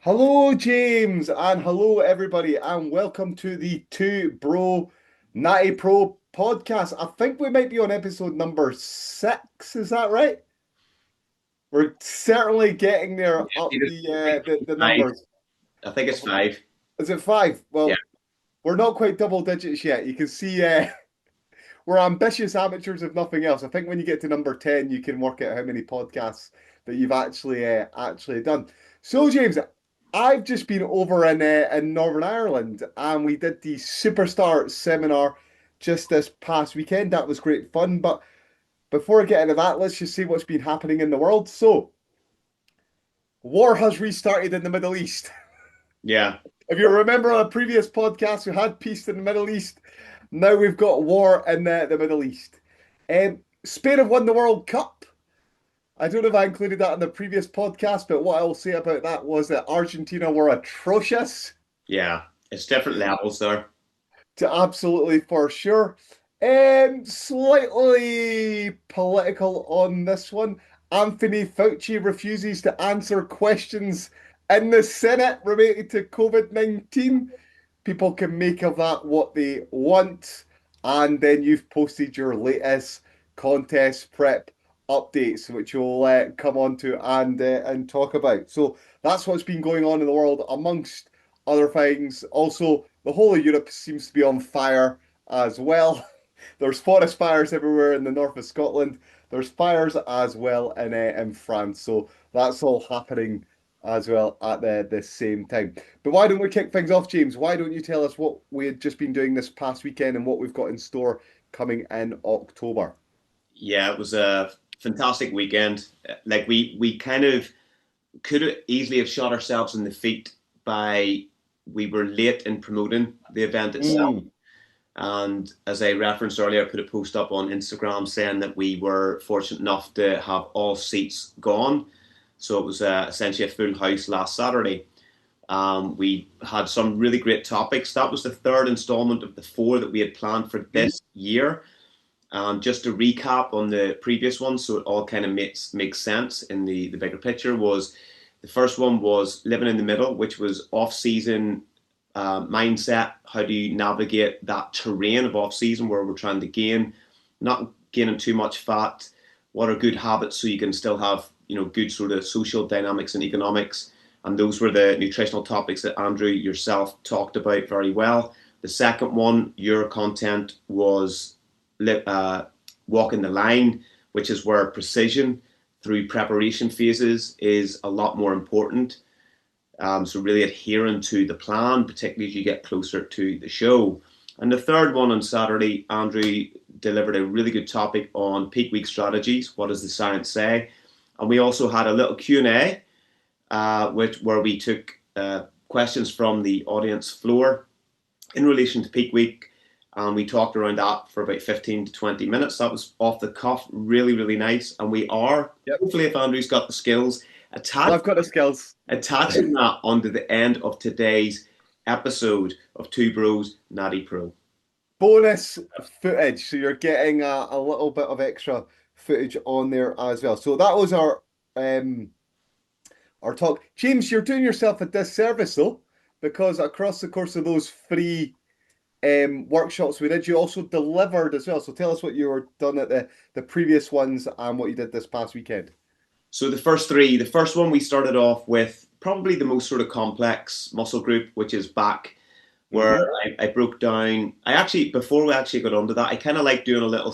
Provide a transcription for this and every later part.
Hello, James, and hello, everybody, and welcome to the Two Bro Natty Pro podcast. I think we might be on episode number six. Is that right? We're certainly getting there up the Five. numbers. I think it's five. Is it five? Yeah. Well, we're not quite double digits yet. You can see we're ambitious amateurs, if nothing else. I think when you get to number 10, you can work out how many podcasts that you've actually done. So, James, I've just been over in Northern Ireland and we did the Superstar seminar just this past weekend. That was great fun. But before I get into that, let's just see what's been happening in the world. So, war has restarted in the Middle East. Yeah. If you remember on a previous podcast, we had peace in the Middle East. Now we've got war in the Middle East. Spain have won the World Cup. I don't know if I included that in the previous podcast, but what I will say about that was that Argentina were atrocious, Yeah. It's different levels there. to absolutely for sure. Slightly political on this one. Anthony Fauci refuses to answer questions in the Senate related to COVID-19. People can make of that what they want. And then you've posted your latest contest prep updates, which we'll come on to and talk about. So that's what's been going on in the world, amongst other things. Also, the whole of Europe seems to be on fire as well. There's forest fires everywhere in the north of Scotland. There's fires as well in France. So that's all happening as well at the same time. But why don't we kick things off, James? Why don't you tell us what we had just been doing this past weekend and what we've got in store coming in October? Yeah, it was a fantastic weekend. Like we kind of could have easily have shot ourselves in the feet by we were late in promoting the event itself. Mm. And as I referenced earlier, I put a post up on Instagram saying that we were fortunate enough to have all seats gone. So it was essentially a full house last Saturday. We had some really great topics. That was the third installment of the four that we had planned for this year. Just to recap on the previous one, so it all kind of makes sense in the bigger picture, was the first one was living in the middle, which was off-season mindset. How do you navigate that terrain of off-season where we're trying to not gaining too much fat? What are good habits so you can still have good sort of social dynamics and economics? And those were the nutritional topics that Andrew yourself talked about very well. The second one, your content was walking the line, which is where precision through preparation phases is a lot more important. So really adhering to the plan, particularly as you get closer to the show. And the third one on Saturday, Andrew delivered a really good topic on peak week strategies. What does the science say? And we also had a little Q&A, where we took questions from the audience floor in relation to peak week, and we talked around that for about 15 to 20 minutes. That was off the cuff, really, really nice. And we are, Yep. hopefully, if Andrew's got the skills, I've got the skills. attaching that onto the end of today's episode of Two Bros Natty Pro. Bonus footage. So you're getting a little bit of extra footage on there as well. So that was our talk. James, you're doing yourself a disservice though, because across the course of those three workshops we did, you also delivered as well. So tell us what you were done at the previous ones and what you did this past weekend. So the first three, the first one we started off with probably the most sort of complex muscle group, which is back, where Hmm. I broke down. I actually, before we actually got onto that, I kind of like doing a little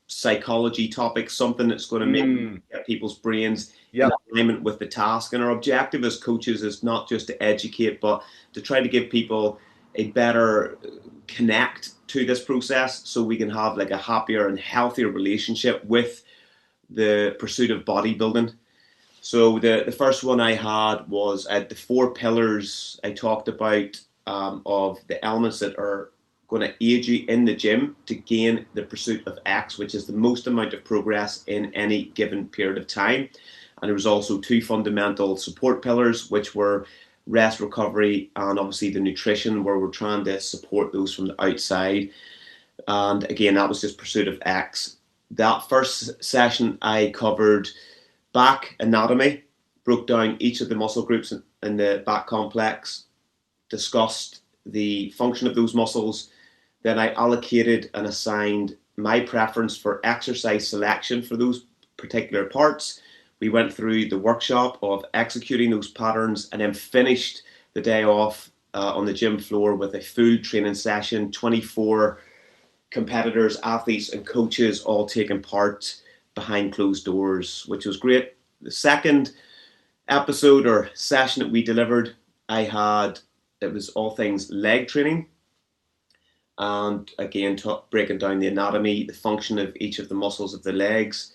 psychology topic, something that's going to make Mm. get people's brains in Yep. alignment with the task. And our objective as coaches is not just to educate, but to try to give people a better connect to this process so we can have like a happier and healthier relationship with the pursuit of bodybuilding. So the first one I had was the four pillars I talked about, of the elements that are going to aid you in the gym to gain the pursuit of X, which is the most amount of progress in any given period of time. And there was also two fundamental support pillars, which were rest, recovery, and obviously the nutrition, where we're trying to support those from the outside. And again, that was just pursuit of X. That first session, I covered back anatomy, broke down each of the muscle groups in the back complex, discussed the function of those muscles. Then I allocated and assigned my preference for exercise selection for those particular parts. We went through the workshop of executing those patterns and then finished the day off on the gym floor with a full training session, 24 competitors, athletes, and coaches all taking part behind closed doors, which was great. The second episode or session that we delivered, it was all things leg training. And again, breaking down the anatomy, the function of each of the muscles of the legs.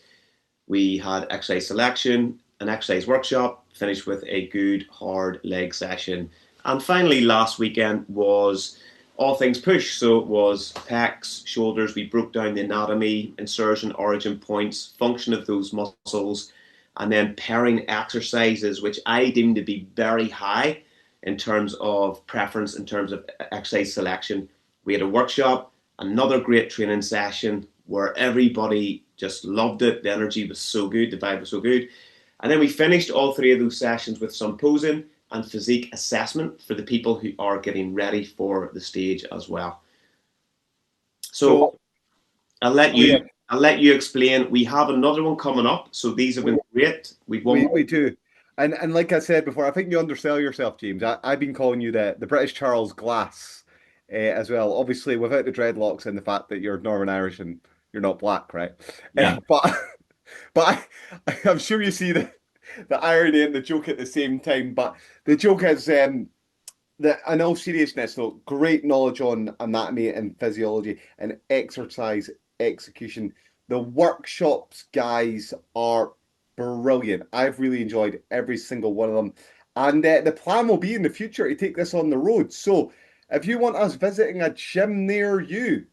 We had exercise selection, an exercise workshop, finished with a good hard leg session. And finally, last weekend was all things push. So it was pecs, shoulders. We broke down the anatomy, insertion, origin points, function of those muscles, and then pairing exercises, which I deem to be very high in terms of preference, in terms of exercise selection. We had a workshop, another great training session where everybody just loved it. The energy was so good, the vibe was so good. And then we finished all three of those sessions with some posing and physique assessment for the people who are getting ready for the stage as well. So I'll let you explain. We have another one coming up, so these have been great. We do. And like I said before, I think you undersell yourself, James. I've been calling you the British Charles Glass as well. Obviously, without the dreadlocks and the fact that you're Northern Irish and you're not black, right? Yeah. But I'm sure you see the irony and the joke at the same time. But the joke is that in all seriousness, though, great knowledge on anatomy and physiology and exercise execution. The workshops, guys, are brilliant. I've really enjoyed every single one of them. And the plan will be in the future to take this on the road. So if you want us visiting a gym near you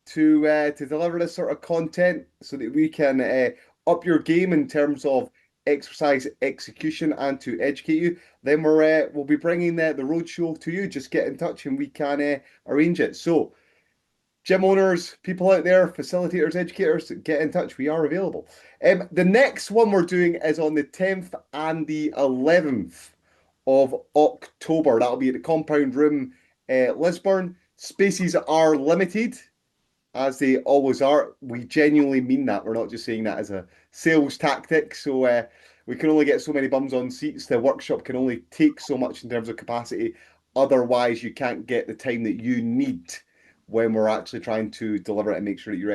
to deliver this sort of content so that we can up your game in terms of exercise execution and to educate you, then we'll be bringing the road show to you. Just get in touch and we can arrange it. So gym owners, people out there, facilitators, educators, get in touch. We are available. The next one we're doing is on the 10th and the 11th of October. That'll be at the Compound Room, Lisburn. Spaces are limited, as they always are. We genuinely mean that. We're not just saying that as a sales tactic. So we can only get so many bums on seats. The workshop can only take so much in terms of capacity. Otherwise, you can't get the time that you need when we're actually trying to deliver it and make sure that you're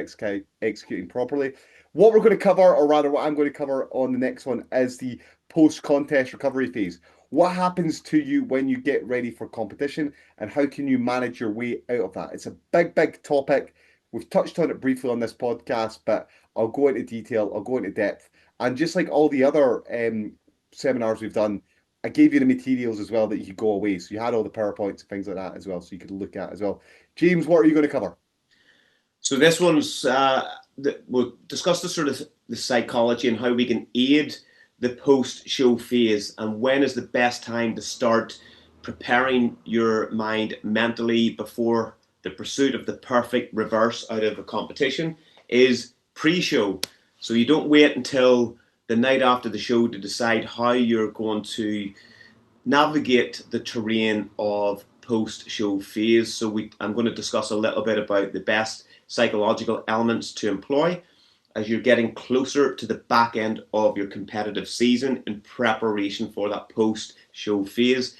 executing properly. What we're going to cover, or rather what I'm going to cover on the next one, is the post-contest recovery phase. What happens to you when you get ready for competition and how can you manage your way out of that? It's a big, big topic. We've touched on it briefly on this podcast, but I'll go into detail, I'll go into depth. And just like all the other seminars we've done, I gave you the materials as well that you could go away. So you had all the PowerPoints and things like that as well, so you could look at as well. James, what are you going to cover? So this one's we'll discuss the sort of the psychology and how we can aid the post-show phase and when is the best time to start preparing your mind mentally before the pursuit of the perfect reverse out of a competition is pre-show. So you don't wait until the night after the show to decide how you're going to navigate the terrain of post-show phase. So I'm going to discuss a little bit about the best psychological elements to employ as you're getting closer to the back end of your competitive season in preparation for that post-show phase.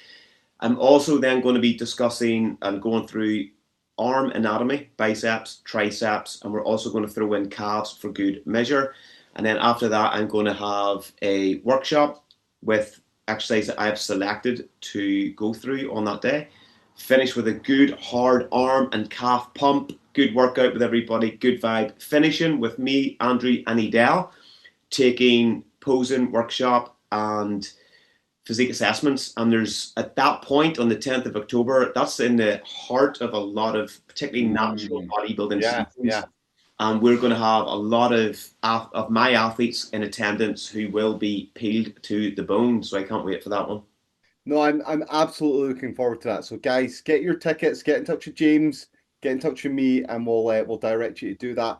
I'm also then going to be discussing and going through arm anatomy, biceps, triceps, and we're also going to throw in calves for good measure. And then after that, I'm going to have a workshop with exercise that I've selected to go through on that day. Finish with a good hard arm and calf pump, good workout with everybody, good vibe. Finishing with me, Andrew, and Edel, taking posing workshop and physique assessments. And there's at that point on the 10th of October, that's in the heart of a lot of particularly natural bodybuilding seasons. Yeah. And we're going to have a lot of my athletes in attendance who will be peeled to the bone. So I can't wait for that one. No, I'm absolutely looking forward to that. So guys, get your tickets, get in touch with James, get in touch with me, and we'll direct you to do that.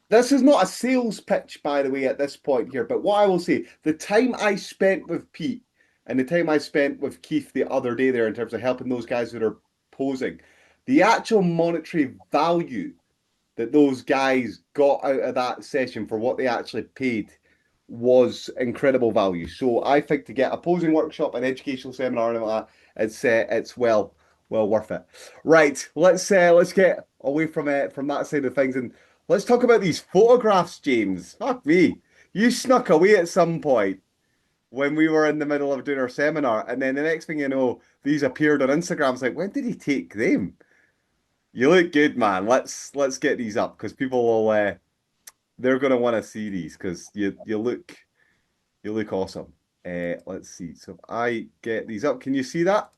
This is not a sales pitch, by the way, at this point here, but what I will say, the time I spent with Pete and the time I spent with Keith the other day there in terms of helping those guys that are posing, the actual monetary value that those guys got out of that session for what they actually paid was incredible value. So I think to get a posing workshop, an educational seminar, and all that, it's well worth it. Right, let's get away from that side of things and let's talk about these photographs, James. Fuck me, you snuck away at some point when we were in the middle of doing our seminar, and then the next thing you know, these appeared on Instagram. It's like, when did he take them? You look good, man. Let's get these up because people will they're gonna want to see these because you look awesome. Let's see. So if I get these up, can you see that?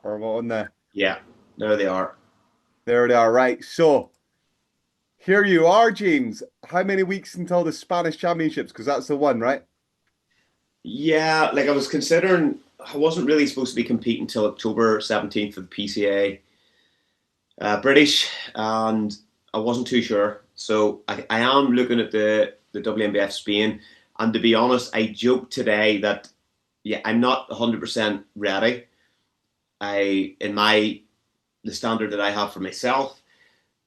Or am I on the Yeah, there they are. there they are, right. So here you are, James. How many weeks until the Spanish Championships? Because that's the one, right? Yeah, like I was considering, I wasn't really supposed to be competing until October 17th for the PCA British, and I wasn't too sure. So I am looking at the WNBF Spain, and to be honest, I joked today that yeah, I'm not 100% ready. In my the standard that I have for myself,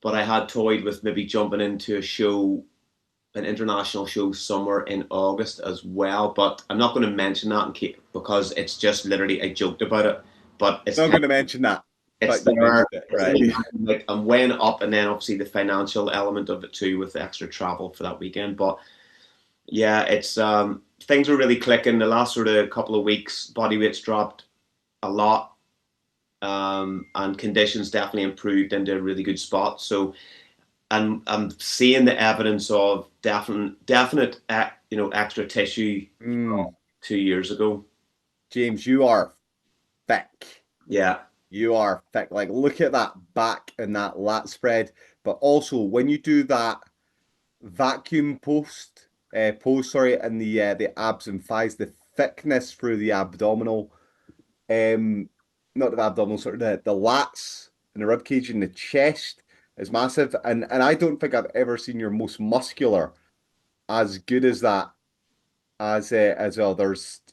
but I had toyed with maybe jumping into a show, an international show somewhere in August as well. But I'm not going to mention that because it's just literally I joked about it. But Not going to mention that, it's but you there. mentioned it, It's in right? my mind, like I'm weighing up, and then obviously the financial element of it too with the extra travel for that weekend. But yeah, it's things are really clicking. The last sort of couple of weeks, body weight's dropped a lot, and conditions definitely improved into a really good spot. So and I'm seeing the evidence of definite extra tissue from Mm, 2 years ago. James, you are thick. Yeah, You are thick. Like, look at that back and that lat spread. But also, when you do that vacuum pose, sorry, and the abs and thighs, the thickness through the abdominal, um, not the abdominal, sort of the lats and the rib cage and the chest is massive. And I don't think I've ever seen your most muscular as good as that as well.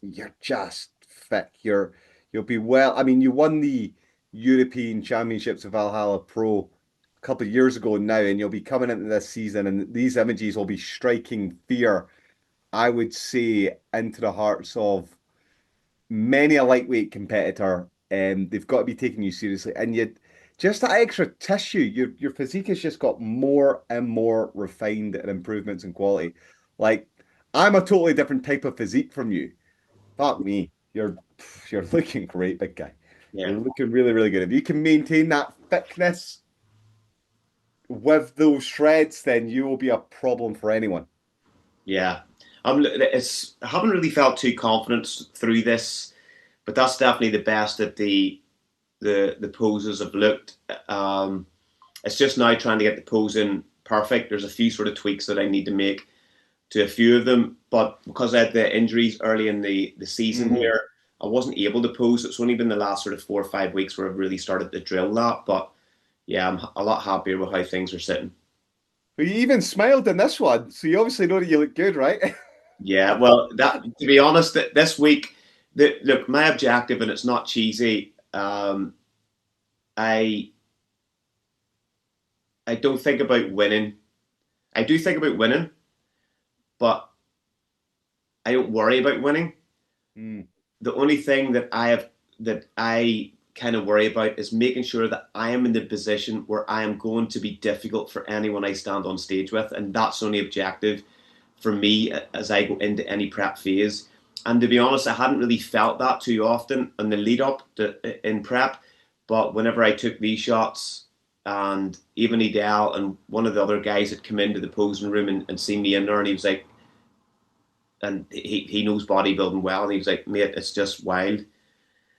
You're just thick. You'll be well. I mean, you won the European Championships of Valhalla Pro a couple of years ago now, and you'll be coming into this season, and these images will be striking fear, I would say, into the hearts of many a lightweight competitor. They've got to be taking you seriously, and you just that extra tissue. Your physique has just got more and more refined and improvements in quality. Like I'm a totally different type of physique from you. Fuck me, you're looking great, big guy. yeah, You're looking really really good. If you can maintain that thickness with those shreds, then you will be a problem for anyone. yeah. I haven't really felt too confident through this, but that's definitely the best that the poses have looked. It's just now trying to get the pose in perfect. There's a few sort of tweaks that I need to make to a few of them, but because I had the injuries early in the season Hmm. here, I wasn't able to pose. It's only been the last sort of 4 or 5 weeks where I've really started to drill that. But yeah, I'm a lot happier with how things are sitting. But you even smiled in this one, so you obviously know that you look good, right? Yeah, well, that to be honest, this week, look, my objective, and it's not cheesy. I I don't think about winning. I do think about winning, but I don't worry about winning. Mm, The only thing that I kind of worry about is making sure that I am in the position where I am going to be difficult for anyone I stand on stage with, and that's only objective for me as I go into any prep phase. And to be honest, I hadn't really felt that too often in the lead up in prep, but whenever I took these shots, and even Edel and one of the other guys had come into the posing room and seen me in there, and he was like, and he knows bodybuilding well, and he was like, mate, it's just wild.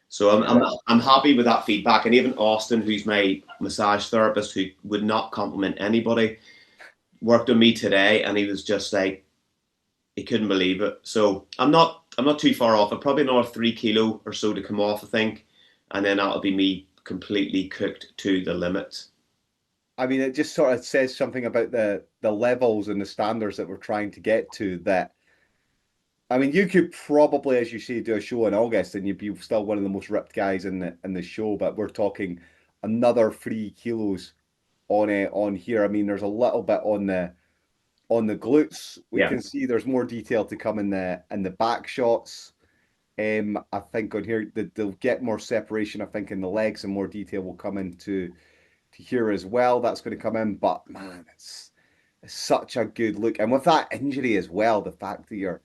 So yeah. I'm happy with that feedback. And even Austin, who's my massage therapist, who would not compliment anybody, worked on me today, and he was just like he couldn't believe it. So I'm not too far off. I've probably another 3 kilo or so to come off, I think, and then that'll be me completely cooked to the limit. I mean, it just sort of says something about the levels and the standards that we're trying to get to that. I mean, you could probably, as you say, do a show in August and you'd be still one of the most ripped guys in the show, but we're talking another 3 kilos on here. I mean, there's a little bit on the glutes. We Yeah. can see there's more detail to come in the back shots. I think on here that they'll get more separation. I think in the legs and more detail will come into to here as well. That's going to come in, but man, it's such a good look. And with that injury as well, the fact that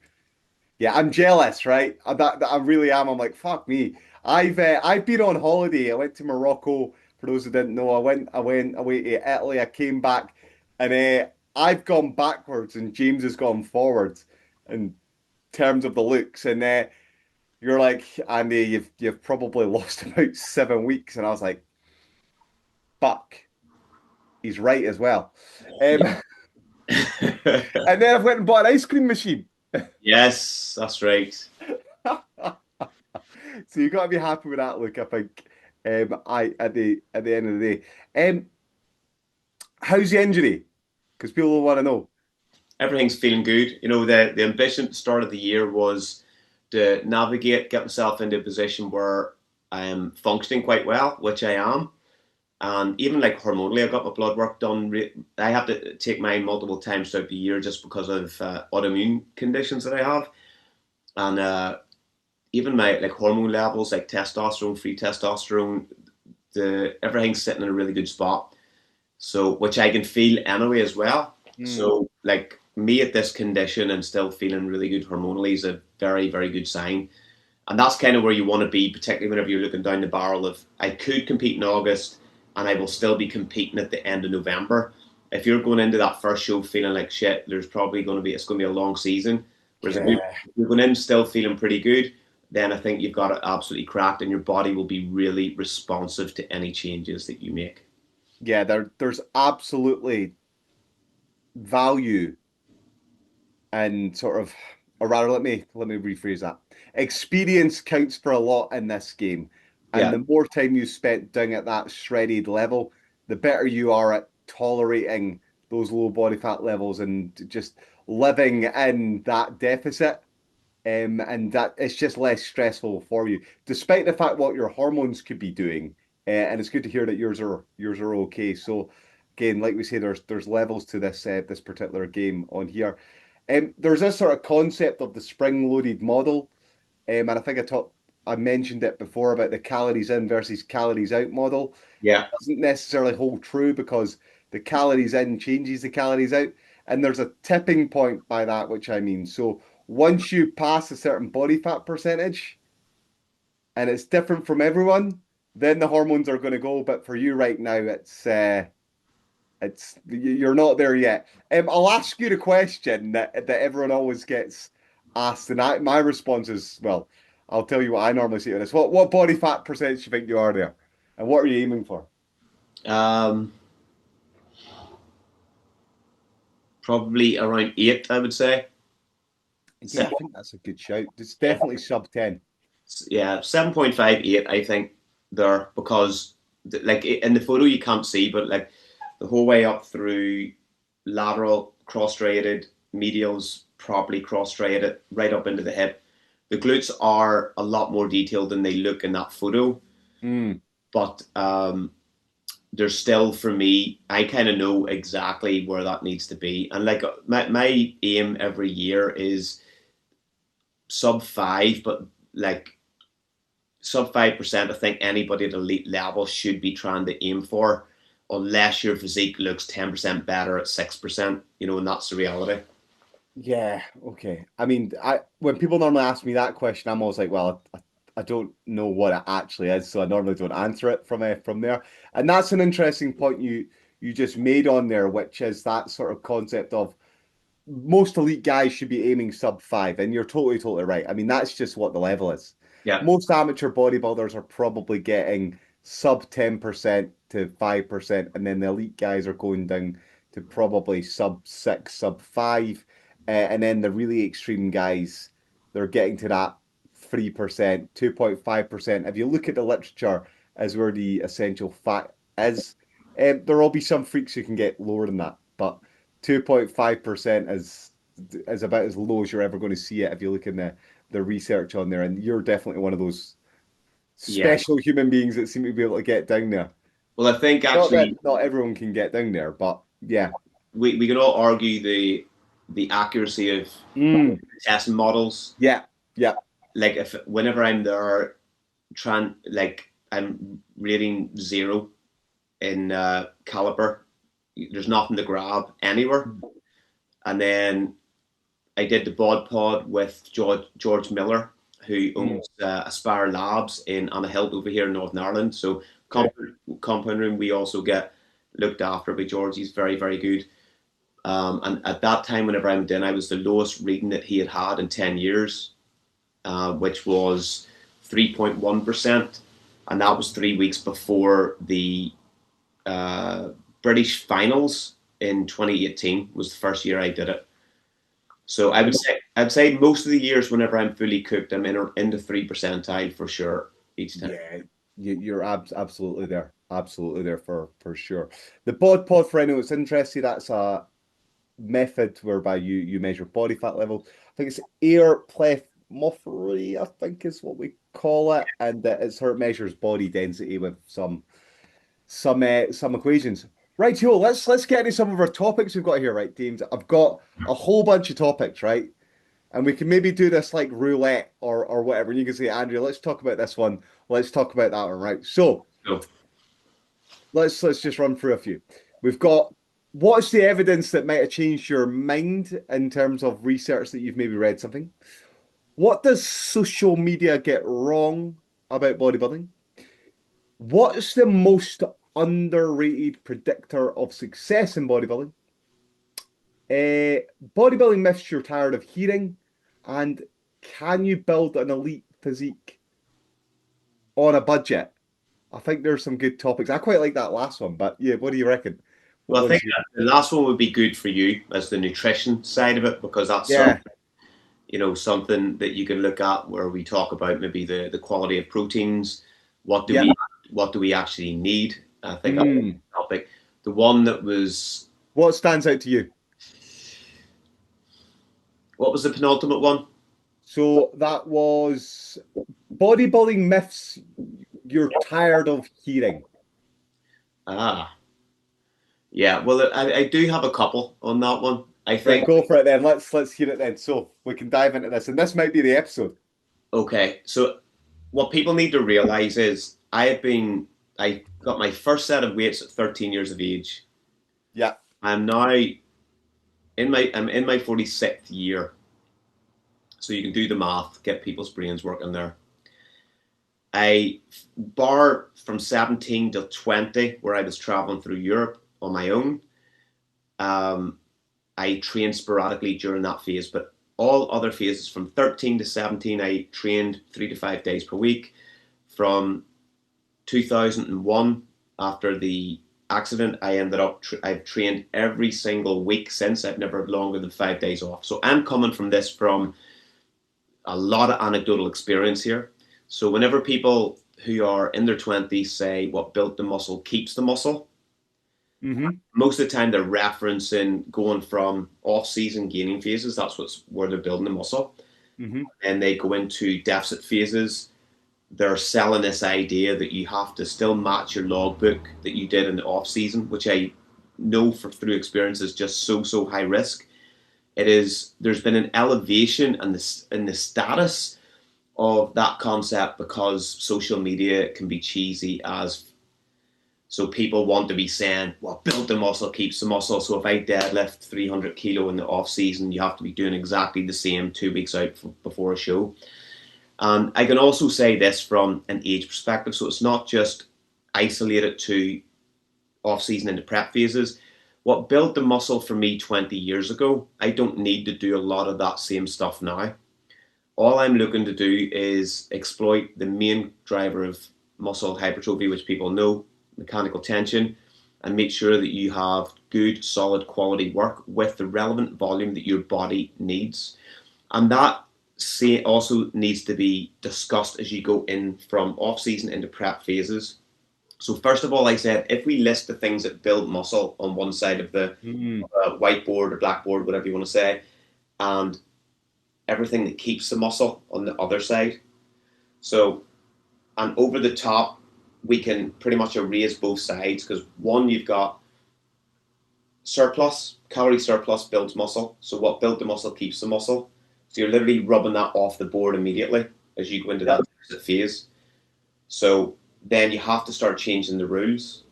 yeah, I'm jealous, right? I really am. I'm like, fuck me. I've been on holiday. I went to Morocco. For those who didn't know, I went away to Italy. I came back, and I've gone backwards, and James has gone forwards in terms of the looks. And you're like, Andy, you've probably lost about 7 weeks, and I was like, fuck, he's right as well. Um, and then I've went and bought an ice cream machine. Yes, that's right. So you got to be happy with that look, I think. I at the end of the day. How's the injury? Because people will want to know. Everything's feeling good. You know, the ambition at the start of the year was to navigate, get myself into a position where I'm functioning quite well, which I am. And even like hormonally, I got my blood work done. I have to take mine multiple times throughout the year just because of autoimmune conditions that I have. And even my like hormone levels, like testosterone, free testosterone, the everything's sitting in a really good spot. So which I can feel anyway as well. Hmm. So like me at this condition and still feeling really good hormonally is a very, very good sign. And that's kind of where you want to be, particularly whenever you're looking down the barrel of I could compete in August and I will still be competing at the end of November. If you're going into that first show feeling like shit, there's probably going to be it's going to be a long season. Whereas if Yeah. you're going in still feeling pretty good, then I think you've got it absolutely cracked, and your body will be really responsive to any changes that you make. Yeah, there's absolutely value and sort of, or rather, let me rephrase that. Experience counts for a lot in this game, and Yeah, the more time you spent down at that shredded level, the better you are at tolerating those low body fat levels and just living in that deficit. And that it's just less stressful for you, despite the fact what your hormones could be doing. And it's good to hear that yours are okay. So again, like we say, there's levels to this particular game on here. There's this sort of concept of the spring-loaded model, and I think I mentioned it before about the calories in versus calories out model. yeah. Doesn't necessarily hold true because the calories in changes the calories out, and there's a tipping point by that, which I mean. So once you pass a certain body fat percentage, and it's different from everyone, then the hormones are going to go. But for you right now, you're not there yet. I'll ask you the question that everyone always gets asked, and my response is, well, I'll tell you what I normally say to this. What body fat percentage do you think you are there, and what are you aiming for? Um, Probably around 8, I would say. Yeah, I think that's a good shout. It's definitely sub 10. Yeah, 7.58, I think there because like in the photo you can't see, but like the whole way up through lateral cross striated, medials properly cross striated, right up into the hip. The glutes are a lot more detailed than they look in that photo, Mm, but there's still for me, I kind of know exactly where that needs to be, and like my aim every year is sub 5, but like sub 5%, I think anybody at elite level should be trying to aim for, unless your physique looks 10% better at 6%, and that's the reality. yeah, okay. I mean, I when people normally ask me that question, I'm always like, well, I don't know what it actually is, so I normally don't answer it from there. And that's an interesting point you just made on there, which is that sort of concept of most elite guys should be aiming sub 5, and you're totally right. I mean, that's just what the level is. Yeah. Most amateur bodybuilders are probably getting sub 10% to 5%, and then the elite guys are going down to probably sub 6, sub 5. And then the really extreme guys, they're getting to that 3%, 2.5%. If you look at the literature as where the essential fat is, There'll be some freaks who can get lower than that, but 2.5% is about as low as you're ever going to see it if you look in the research on there. And you're definitely one of those Yeah. special human beings that seem to be able to get down there. Well, I think Not that actually not everyone can get down there, but yeah. we can all argue the accuracy of Mm, testing models. yeah, yeah. Like if whenever I'm there, trying like I'm rating 0 in caliper, there's nothing to grab anywhere. And then I did the bod pod with George Miller, who Mm, owns Aspire Labs in Annahilt over here in Northern Ireland. So okay. compound room, we also get looked after by George. He's very, very good. And at that time, whenever I went in, I was the lowest reading that he had had in 10 years, which was 3.1%. And that was 3 weeks before the British finals in 2018 was the first year I did it. So I'd say most of the years whenever I'm fully cooked, I'm in the 3 percentile for sure each time. Yeah, you're absolutely there for sure. The bod pod, for anyone that's interested, that's a method whereby you measure body fat level. I think it's air plethysmography, I think is what we call it, and it's how it measures body density with some equations. Right, Joe, let's get into some of our topics we've got here, right, James? I've got a whole bunch of topics, right? And we can maybe do this like roulette or whatever. And you can say, Andrew, let's talk about this one. Let's talk about that one, right? So So let's just run through a few. We've got what's the evidence that might have changed your mind in terms of research that you've maybe read something? What does social media get wrong about bodybuilding? What's the most underrated predictor of success in bodybuilding? Bodybuilding myths you're tired of hearing, and can you build an elite physique on a budget? I think there's some good topics. I quite like that last one, but yeah, what do you reckon? What well, I think ones you? the last one would be good for you as the nutrition side of it because that's Yeah, something that you can look at where we talk about maybe the quality of proteins. What do yeah. we what do we actually need? I think that's Mm. the topic. The one that was What stands out to you? what was the penultimate one? So that was bodybuilding myths you're tired of hearing. Ah, yeah. Well, I do have a couple on that one. I Right, think go for it then. Let's hear it then. So we can dive into this, and this might be the episode. okay. So what people need to realize is I got my first set of weights at 13 years of age. Yeah. I'm now I'm in my 46th year. So you can do the math, get people's brains working there. I bar from 17 to 20, where I was traveling through Europe on my own. Um, I trained sporadically during that phase, but all other phases from 13 to 17, I trained 3 to 5 days per week. From 2001, after the accident, I've trained every single week since. I've never had longer than 5 days off. So I'm coming from this from a lot of anecdotal experience here. So whenever people who are in their 20s say what built the muscle keeps the muscle, Mm-hmm. most of the time they're referencing going from off-season gaining phases. That's where they're building the muscle, Mm-hmm. and they go into deficit phases. They're selling this idea that you have to still match your logbook that you did in the off-season, which I know through experience is just so high risk. There's been an elevation in the status of that concept because social media can be cheesy as so people want to be saying, well, build the muscle keeps the muscle. So if I deadlift 300 kilo in the off season, you have to be doing exactly the same 2 weeks out before a show. And I can also say this from an age perspective. So it's not just isolated to off season into prep phases. What built the muscle for me 20 years ago, I don't need to do a lot of that same stuff now. All I'm looking to do is exploit the main driver of muscle hypertrophy, which people know, mechanical tension, and make sure that you have good, solid quality work with the relevant volume that your body needs. And that also needs to be discussed as you go in from off season into prep phases. So first of all, like I said, if we list the things that build muscle on one side of the Mm. whiteboard or blackboard, whatever you want to say, and everything that keeps the muscle on the other side. So, and over the top, we can pretty much erase both sides because one, you've got surplus, calorie surplus builds muscle. So what built the muscle keeps the muscle. So you're literally rubbing that off the board immediately as you go into Yep. that phase. So then you have to start changing the rules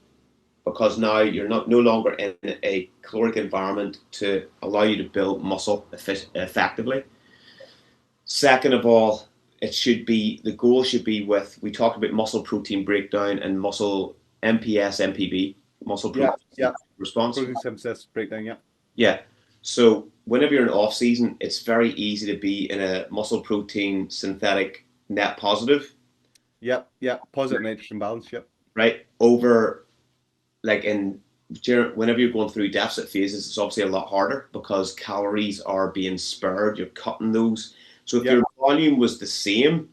because now you're not no longer in a caloric environment to allow you to build muscle effectively. Second of all, it should be the goal should be with we talked about muscle protein breakdown and muscle MPS MPB muscle Yep. protein Yep. response. Protein synthesis breakdown. Yep. Yeah. So whenever you're in off season, it's very easy to be in a muscle protein synthetic net positive, Yep. Yep. Positive nitrogen balance. Yep. right? Over like in whenever you're going through deficit phases, it's obviously a lot harder because calories are being spared. You're cutting those. So if your Yep. volume was the same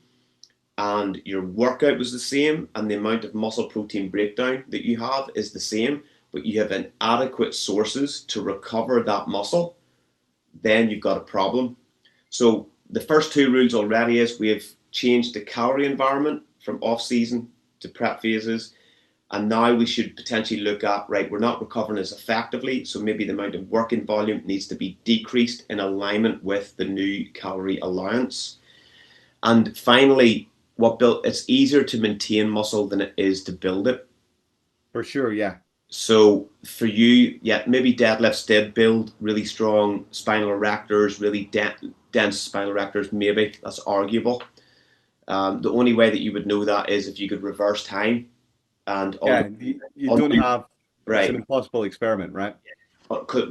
and your workout was the same and the amount of muscle protein breakdown that you have is the same, but you have inadequate sources to recover that muscle, then you've got a problem. So the first two rules already is we have changed the calorie environment from off season to prep phases. And now we should potentially look at, right, we're not recovering as effectively. So maybe the amount of working volume needs to be decreased in alignment with the new calorie allowance. And finally, what built it's easier to maintain muscle than it is to build it. For sure. Yeah. So for you, yeah, maybe deadlifts did build really strong spinal erectors, really dense spinal erectors. Maybe that's arguable. The only way that you would know that is if you could reverse time and Yeah. You under don't have. It's an right impossible experiment, right?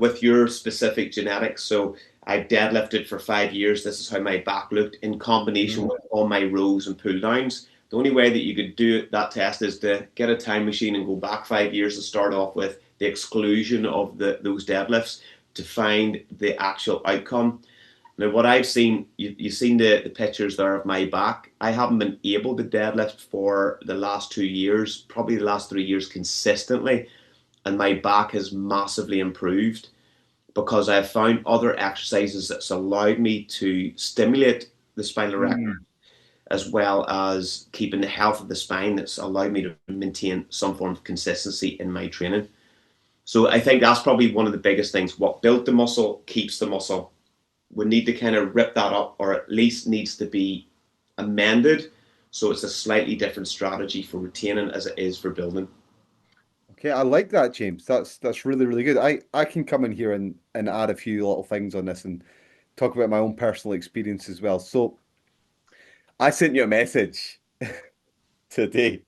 with your specific genetics. So I deadlifted for 5 years. This is how my back looked in combination Mm. with all my rows and pull downs. The only way that you could do that test is to get a time machine and go back 5 years and start off with the exclusion of those deadlifts to find the actual outcome. Now, what I've seen, you've seen the pictures there of my back. I haven't been able to deadlift for the last 2 years, probably the last 3 years consistently, and my back has massively improved because I've found other exercises that's allowed me to stimulate the spinal erector Mm. as well as keeping the health of the spine that's allowed me to maintain some form of consistency in my training. So I think that's probably one of the biggest things. What built the muscle keeps the muscle. We need to kind of rip that up, or at least needs to be amended so it's a slightly different strategy for retaining as it is for building. Okay, I like that, James. That's really, really good. I can come in here and add a few little things on this and talk about my own personal experience as well. So I sent you a message today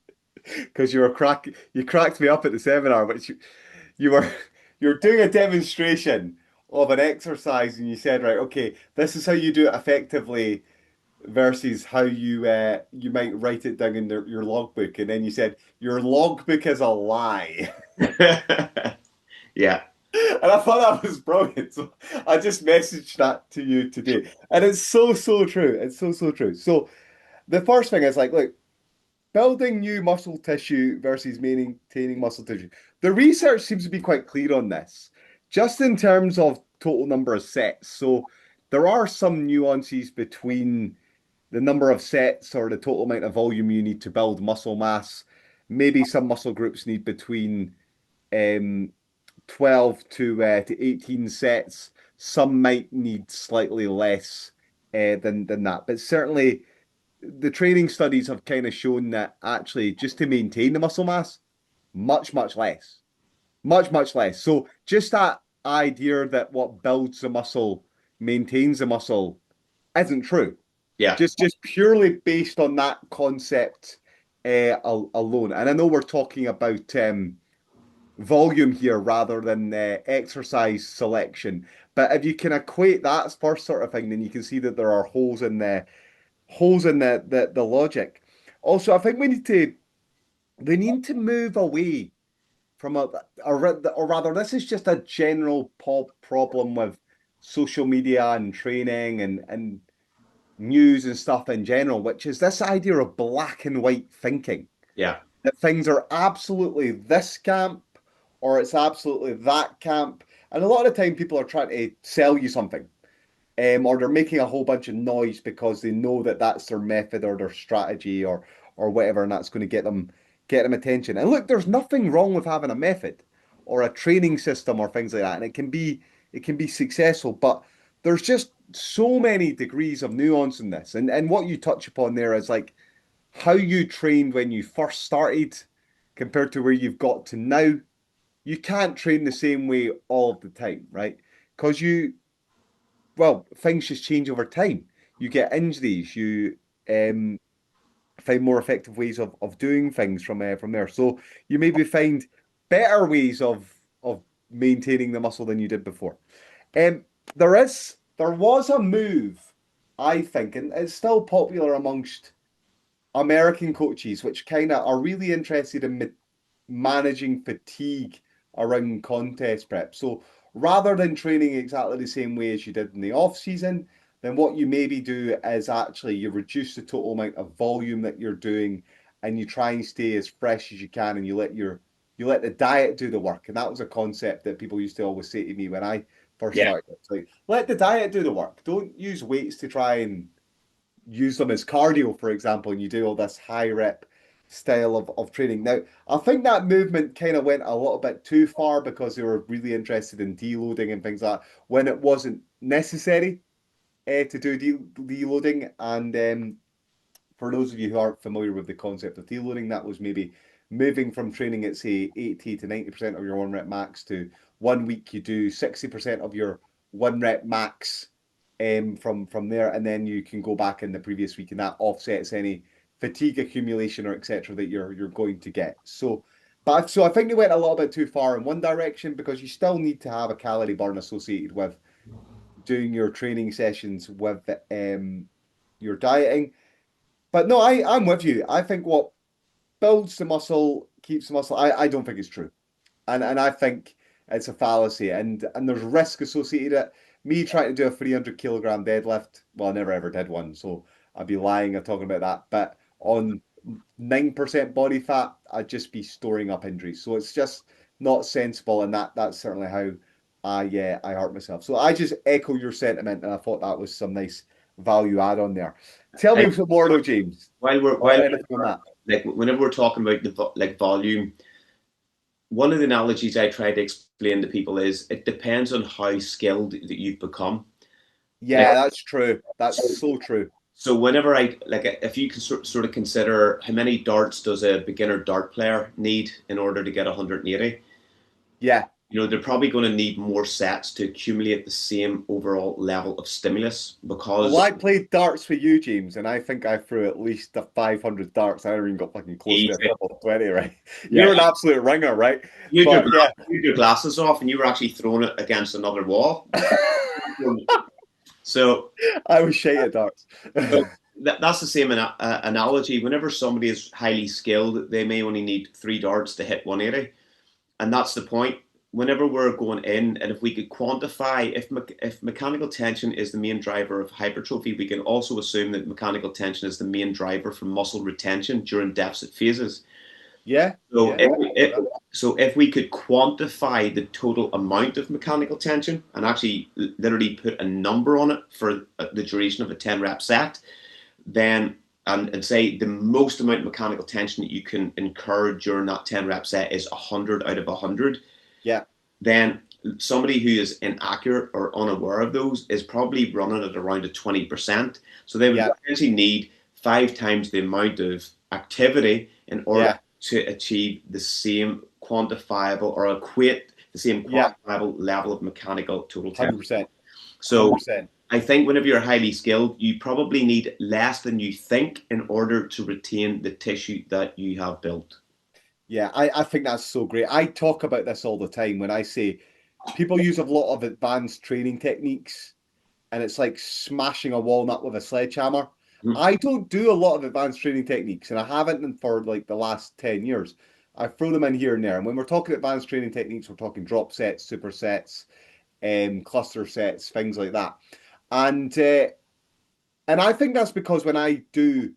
because you cracked me up at the seminar, but you were you were doing a demonstration of an exercise and you said, right, okay, this is how you do it effectively versus how you might write it down in your logbook. And then you said your logbook is a lie. Yeah, And I thought that was brilliant. So I just messaged that to you today. And it's so, so true. It's so, so true. So the first thing is like, look, building new muscle tissue versus maintaining muscle tissue. The research seems to be quite clear on this, just in terms of total number of sets. So there are some nuances between the number of sets or the total amount of volume you need to build muscle mass. Maybe some muscle groups need between 12 to 18 sets. Some might need slightly less than that. But certainly the training studies have kind of shown that actually just to maintain the muscle mass, much less. Much less. So just that idea that what builds the muscle maintains the muscle isn't true. yeah, Just purely based on that concept alone. And I know we're talking about volume here rather than exercise selection. But if you can equate that first sort of thing, then you can see that there are holes in the logic. Also, I think we need to move away from or rather, this is just a general problem with social media and training and news and stuff in general, which is this idea of black and white thinking. yeah, that things are absolutely this camp or it's absolutely that camp. And a lot of the time people are trying to sell you something. Or they're making a whole bunch of noise because they know that that's their method or their strategy or whatever, and that's going to get them attention. And look, there's nothing wrong with having a method or a training system or things like that, and it can be successful. But there's just so many degrees of nuance in this, and what you touch upon there is like how you trained when you first started compared to where you've got to now. You can't train the same way all of the time, right? Because things just change over time. You get injuries, you um, find more effective ways of doing things from there. So you maybe find better ways of maintaining the muscle than you did before. Um, there was a move, I think, and it's still popular amongst American coaches, which kind of are really interested in managing fatigue around contest prep. So rather than training exactly the same way as you did in the off season, then what you maybe do is actually you reduce the total amount of volume that you're doing and you try and stay as fresh as you can and you let the diet do the work. And that was a concept that people used to always say to me when I first Yeah. started. It's like, let the diet do the work. Don't use weights to try and use them as cardio, for example, and you do all this high rep style of training. Now, I think that movement kind of went a little bit too far because they were really interested in deloading and things like that when it wasn't necessary to do deloading. And for those of you who aren't familiar with the concept of deloading, that was maybe moving from training at say 80 to 90% of your one rep max to 1 week you do 60% of your one rep max from there, and then you can go back in the previous week, and that offsets any fatigue accumulation or etc. that you're going to get. So I think they went a little bit too far in one direction because you still need to have a calorie burn associated with doing your training sessions with your dieting. But no, I'm with you. I think what builds the muscle keeps the muscle. I don't think it's true, and I think it's a fallacy, and there's risk associated it. Me trying to do a 300 kilogram deadlift, well, I never ever did one, so I'd be lying and talking about that. But on 9% body fat, I'd just be storing up injuries. So it's just not sensible, and that's certainly how I hurt myself. So I just echo your sentiment, and I thought that was some nice value add on there. Tell I, me some more though, James, while or anything on that. like whenever we're talking about like volume, one of the analogies I try to explain to people is it depends on how skilled that you've become. Like Yeah, that's true. That's so, so true. so whenever I like if you can sort of consider how many darts does a beginner dart player need in order to get 180, Yeah. they're probably going to need more sets to accumulate the same overall level of stimulus Well, because I played darts for you, James, and I think I threw at least a 500 darts. I never even got fucking close to a easy. triple 20, right? Yeah, You're an absolute ringer, right? you had But yeah, your glasses off and you were actually throwing it against another wall. So, I was shite at darts. so that's the same analogy. Whenever somebody is highly skilled, they may only need three darts to hit 180, and that's the point. Whenever we're going in, and if we could quantify if mechanical tension is the main driver of hypertrophy, we can also assume that mechanical tension is the main driver for muscle retention during deficit phases. Yeah, So yeah, if, I get if that. so, if we could quantify the total amount of mechanical tension and actually literally put a number on it for the duration of a 10 rep set, then and say the most amount of mechanical tension that you can incur during that 10 rep set is 100 out of 100, Yeah, then somebody who is inaccurate or unaware of those is probably running at around a 20%. So they would yeah, essentially need five times the amount of activity in order yeah, to achieve the same quantifiable or equate the same yeah, quantifiable level of mechanical total tension. 100%, So 100%. I think whenever you're highly skilled, you probably need less than you think in order to retain the tissue that you have built. Yeah, I think that's so great. I talk about this all the time when I say people use a lot of advanced training techniques and it's like smashing a walnut with a sledgehammer. Mhm. I don't do a lot of advanced training techniques, and I haven't for like the last 10 years. I throw them in here and there. And when we're talking advanced training techniques, we're talking drop sets, supersets, cluster sets, things like that. And and I think that's because when I do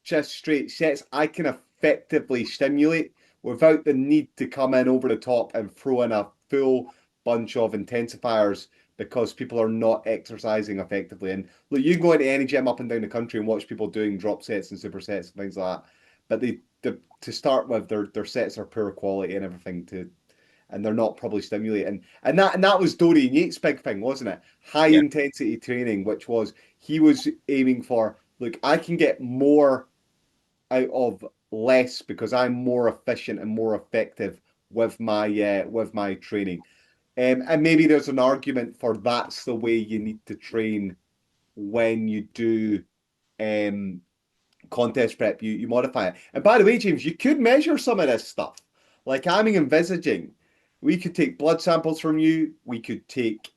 just straight sets, I kind of effectively stimulate without the need to come in over the top and throw in a full bunch of intensifiers because people are not exercising effectively. And look, you can go into any gym up and down the country and watch people doing drop sets and supersets and things like that. But to start with, their sets are poor quality and everything and they're not probably stimulating. And that was Dorian Yates' big thing, wasn't it? High Yeah. intensity training, which was he was aiming for, look, I can get more out of less because I'm more efficient and more effective with my training. And maybe there's an argument for that's the way you need to train when you do um, contest prep, you modify it. And by the way, James, you could measure some of this stuff. Like I'm envisaging, we could take blood samples from you, we could take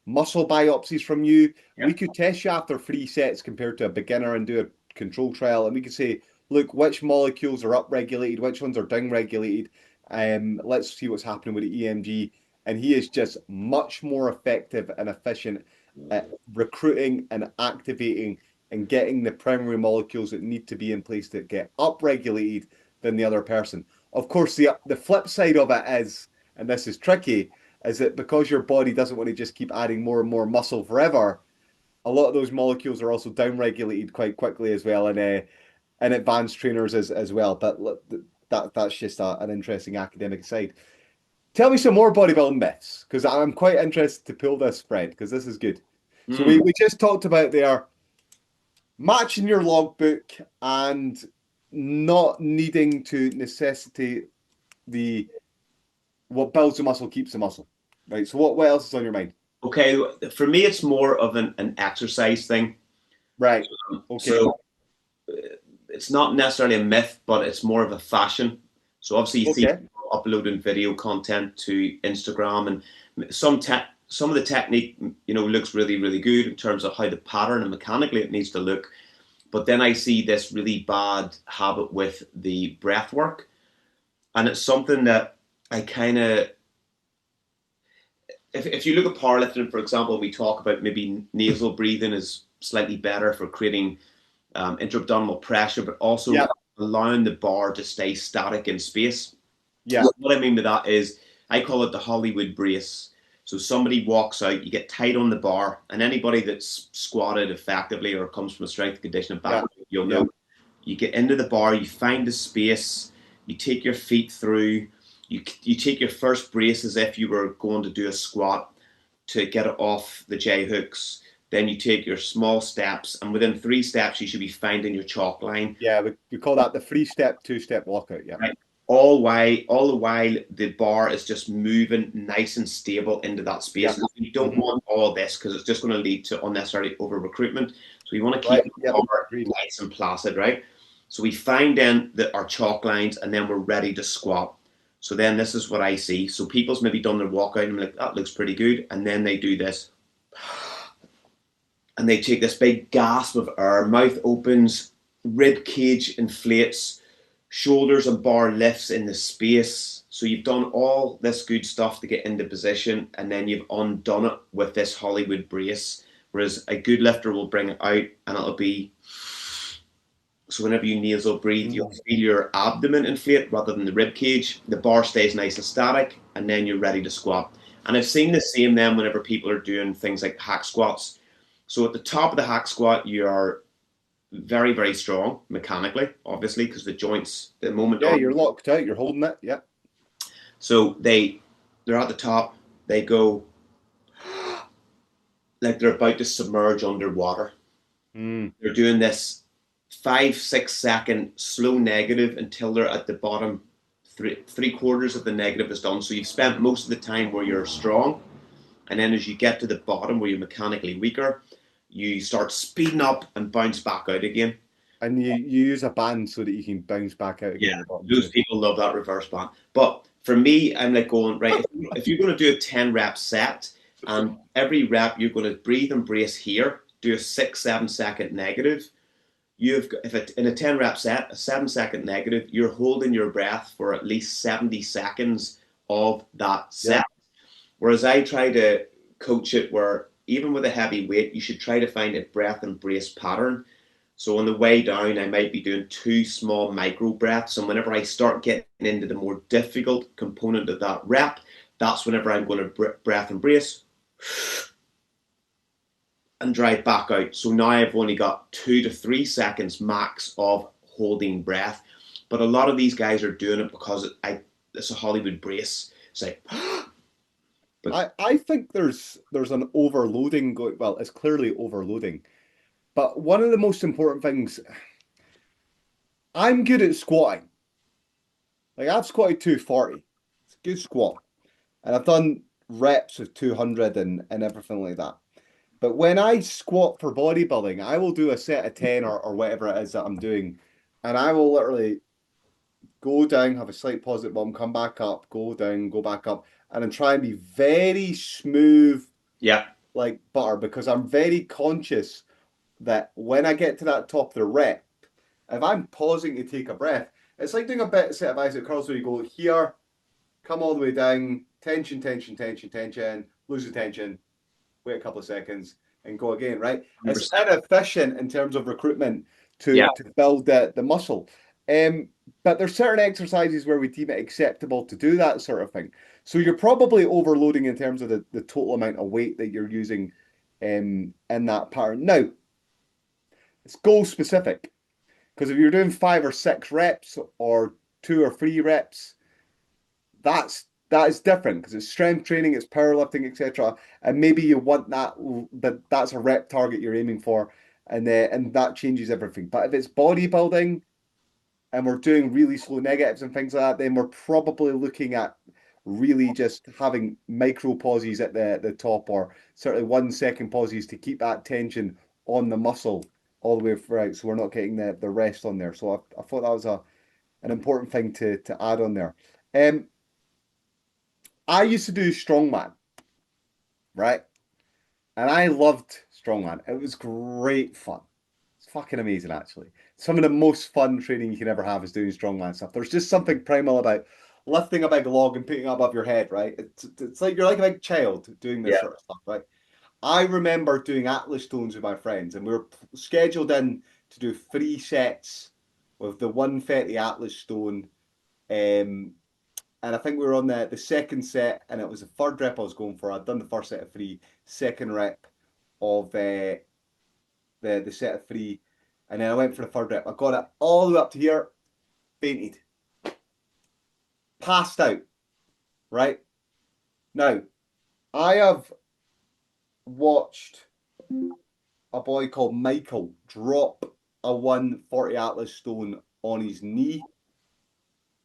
muscle biopsies from you, Yeah. we could test you after 3 sets compared to a beginner and do a control trial, and we could say, look, which molecules are upregulated, which ones are downregulated. Let's see what's happening with the EMG. And he is just much more effective and efficient at recruiting and activating and getting the primary molecules that need to be in place to get upregulated than the other person. Of course, the flip side of it is, and this is tricky, is that because your body doesn't want to just keep adding more and more muscle forever, a lot of those molecules are also downregulated quite quickly as well in advanced trainers as well. But that's just an interesting academic side. Tell me some more bodybuilding myths because I'm quite interested to pull this thread because this is good. So Mm. we just talked about there matching your logbook and not needing to necessitate the what builds the muscle keeps the muscle. Right. So what else is on your mind? Okay, for me, it's more of an exercise thing. Right. Okay. So it's not necessarily a myth, but it's more of a fashion. So obviously, you see Okay. people uploading video content to Instagram, and some of the technique, looks really, really good in terms of how the pattern and mechanically it needs to look. But then I see this really bad habit with the breath work, and it's something that I kind of, if you look at powerlifting, for example, we talk about maybe nasal breathing is slightly better for creating intra-abdominal pressure, but also Yeah. allowing the bar to stay static in space. Yeah. What I mean by that is, I call it the Hollywood brace. So somebody walks out, you get tight on the bar, and anybody that's squatted effectively or comes from a strength and conditioning Yeah. background, you'll Yeah. know. You get into the bar, you find the space, you take your feet through, you take your first brace as if you were going to do a squat to get it off the J hooks. Then you take your small steps, and within 3 steps, you should be finding your chalk line. Yeah. We call that the 3-step, 2-step walkout. Yeah. Right. All the while, the bar is just moving nice and stable into that Yeah. space. You don't Mhm. want all of this because it's just going to lead to unnecessary over recruitment. So we want to keep Right. the Yeah. bar Agreed. nice and placid, right? So we find then our chalk lines, and then we're ready to squat. So then this is what I see. So people's maybe done their walkout, and I'm like, that looks pretty good, and then they do this, and they take this big gasp of air, mouth opens, rib cage inflates, shoulders and bar lifts in the space. So you've done all this good stuff to get into position, and then you've undone it with this Hollywood brace. Whereas a good lifter will bring it out, and it'll be, so whenever you nasal breathe, you'll feel your abdomen inflate rather than the rib cage. The bar stays nice and static, and then you're ready to squat. And I've seen the same then whenever people are doing things like hack squats. So at the top of the hack squat, you are very, very strong mechanically, obviously, because the joints, the moment Yeah. on. You're locked out. You're holding it. Yeah. So they're at the top, they go like they're about to submerge underwater. Mm. They're doing this 5, 6 second slow negative until they're at the bottom. Three quarters of the negative is done. So you've spent most of the time where you're strong, and then as you get to the bottom where you're mechanically weaker, you start speeding up and bounce back out again. And you use a band so that you can bounce back out again Yeah, at the bottom those too. people love that reverse band. But for me, I'm like going, right, if you're going to do a 10 rep set, and every rep you're going to breathe and brace here, do a 6, 7 second negative. You've got, if it, in a 10 rep set, a 7 second negative, you're holding your breath for at least 70 seconds of that Yeah. set. Whereas I try to coach it where even with a heavy weight, you should try to find a breath and brace pattern. So on the way down, I might be doing two small micro breaths. And whenever I start getting into the more difficult component of that rep, that's whenever I'm going to breath and brace and drive back out. So now I've only got 2 to 3 seconds max of holding breath. But a lot of these guys are doing it because it's a Hollywood brace. It's like, but I think there's an overloading going. Well, it's clearly overloading. But one of the most important things, I'm good at squatting. Like I've squatted 240. It's a good squat. And I've done reps of 200 and everything like that. But when I squat for bodybuilding, I will do a set of 10 or whatever it is that I'm doing. And I will literally go down, have a slight pause at bottom, come back up, go down, go back up, and then try and be very smooth yeah, like butter because I'm very conscious that when I get to that top of the rep, if I'm pausing to take a breath, it's like doing a bit set of bicep curls where you go here, come all the way down, tension, tension, tension, tension, lose the tension, wait a couple of seconds, and go again, right? It's 100%. inefficient in terms of recruitment Yeah, to build the muscle. But there's certain exercises where we deem it acceptable to do that sort of thing. So you're probably overloading in terms of the total amount of weight that you're using in that pattern. Now, it's goal specific because if you're doing 5 or 6 reps or 2 or 3 reps, that is different because it's strength training, it's powerlifting, etc. And maybe you want that's a rep target you're aiming for, and that changes everything. But if it's bodybuilding and we're doing really slow negatives and things like that, then we're probably looking at really just having micro pauses at the top or certainly 1 second pauses to keep that tension on the muscle all the way throughout. So we're not getting the rest on there. So I thought that was an important thing to add on there. Um, I used to do strongman, right? And I loved strongman. It was great fun. It's fucking amazing, actually. Some of the most fun training you can ever have is doing strongman stuff. There's just something primal about lifting a big log and putting it above your head, right? It's like you're like a big child doing this yeah, sort of stuff, right? I remember doing Atlas stones with my friends, and we were scheduled in to do 3 sets with the 130 Atlas stone. And I think we were on the second set, and it was the third rep I was going for. I'd done the first set of three, second rep of the set of three, and then I went for the third rep. I got it all the way up to here, fainted, passed out. Right now, I have watched a boy called Michael drop a 140 Atlas stone on his knee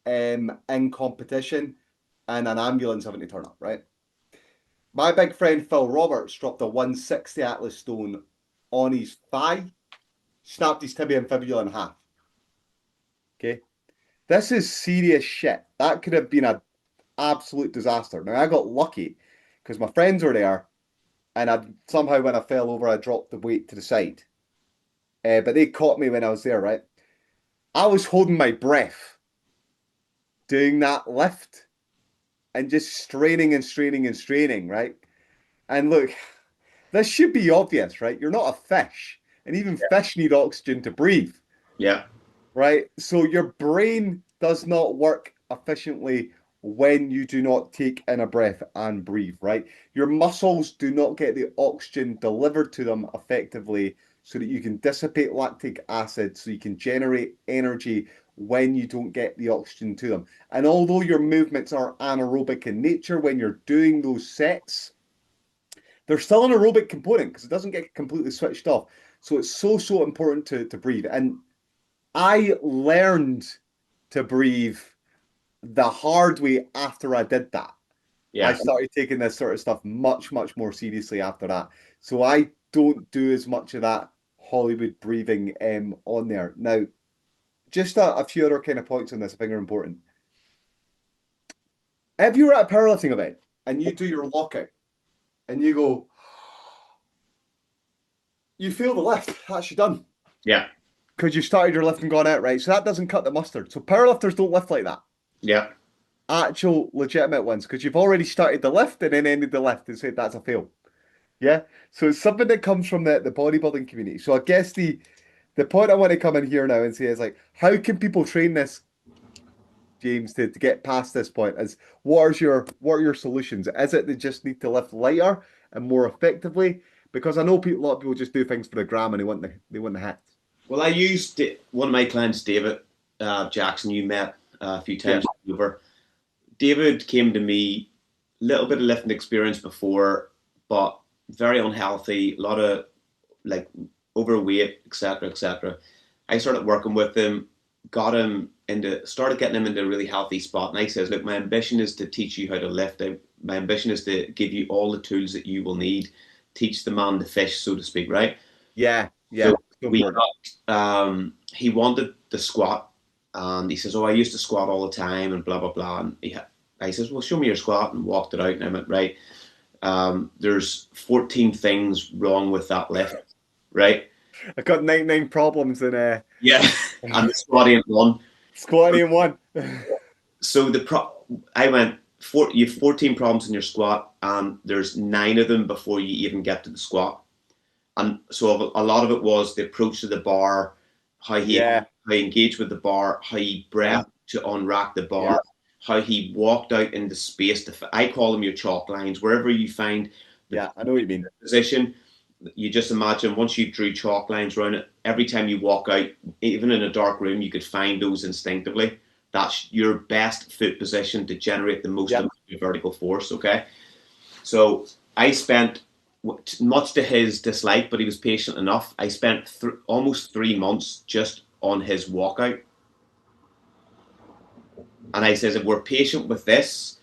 in competition and an ambulance having to turn up, right? My big friend Phil Roberts dropped a 160 Atlas stone on his thigh, snapped his tibia and fibula in half. Okay. This is serious shit. That could have been an absolute disaster. Now, I got lucky because my friends were there and I somehow, when I fell over, I dropped the weight to the side. But they caught me when I was there, right? I was holding my breath doing that lift and just straining and straining and straining, right? And look, this should be obvious, right? You're not a fish, and even fish need oxygen to breathe, yeah, right? So your brain does not work efficiently when you do not take in a breath and breathe, right? Your muscles do not get the oxygen delivered to them effectively so that you can dissipate lactic acid, so you can generate energy when you don't get the oxygen to them. And although your movements are anaerobic in nature when you're doing those sets, there's still an aerobic component because it doesn't get completely switched off. So it's so important to breathe. And I learned to breathe the hard way after I did that. I yeah. started taking this sort of stuff much more seriously after that. So I don't do as much of that Hollywood breathing on there. Now, just a few other kind of points on this I think are important. If you're at a powerlifting event and you do your lockout and you go, you feel the lift, that's you done. Yeah, Because you started your lift and gone out, right? So that doesn't cut the mustard. So powerlifters don't lift like that. yeah, Actual legitimate ones, because you've already started the lift and then ended the lift and said that's a fail. Yeah. So it's something that comes from the bodybuilding community. So I guess the point I want to come in here now and say is like, how can people train this, James, to get past this point? Is what are your solutions? Is it they just need to lift lighter and more effectively? Because I know a lot of people just do things for the gram and they want the hits. Well, I used one of my clients, David Jackson. You met a few Yeah, times over. David came to me, little bit of lifting experience before, but very unhealthy, a lot of like overweight, etc., etc. I started working with him, started getting him into a really healthy spot. And I says, look, my ambition is to teach you how to lift. My ambition is to give you all the tools that you will need, teach the man to fish, so to speak, right? yeah, So yeah. So we important. he wanted the squat, and he says, "Oh, I used to squat all the time," and blah blah blah. And I says, "Well, show me your squat," and walked it out. And I went, "Right, there's 14 things wrong with that lift, right?" I got 99 problems in Yeah, and the squat ain't one. squatting in one. So I went, you have 14 problems in your squat, and there's nine of them before you even get to the squat. And so a lot of it was the approach to the bar, Yeah, how he engaged with the bar, how he breathed to unrack the yeah, bar, how he walked out into space. I call them your chalk lines. Wherever you find the yeah. I know what you mean. position, you just imagine once you've drew chalk lines around it, every time you walk out, even in a dark room, you could find those instinctively. That's your best foot position to generate the most Yeah, amount of vertical force. Okay, so I spent, much to his dislike, but he was patient enough. I spent almost 3 months just on his walkout, and I says, if we're patient with this,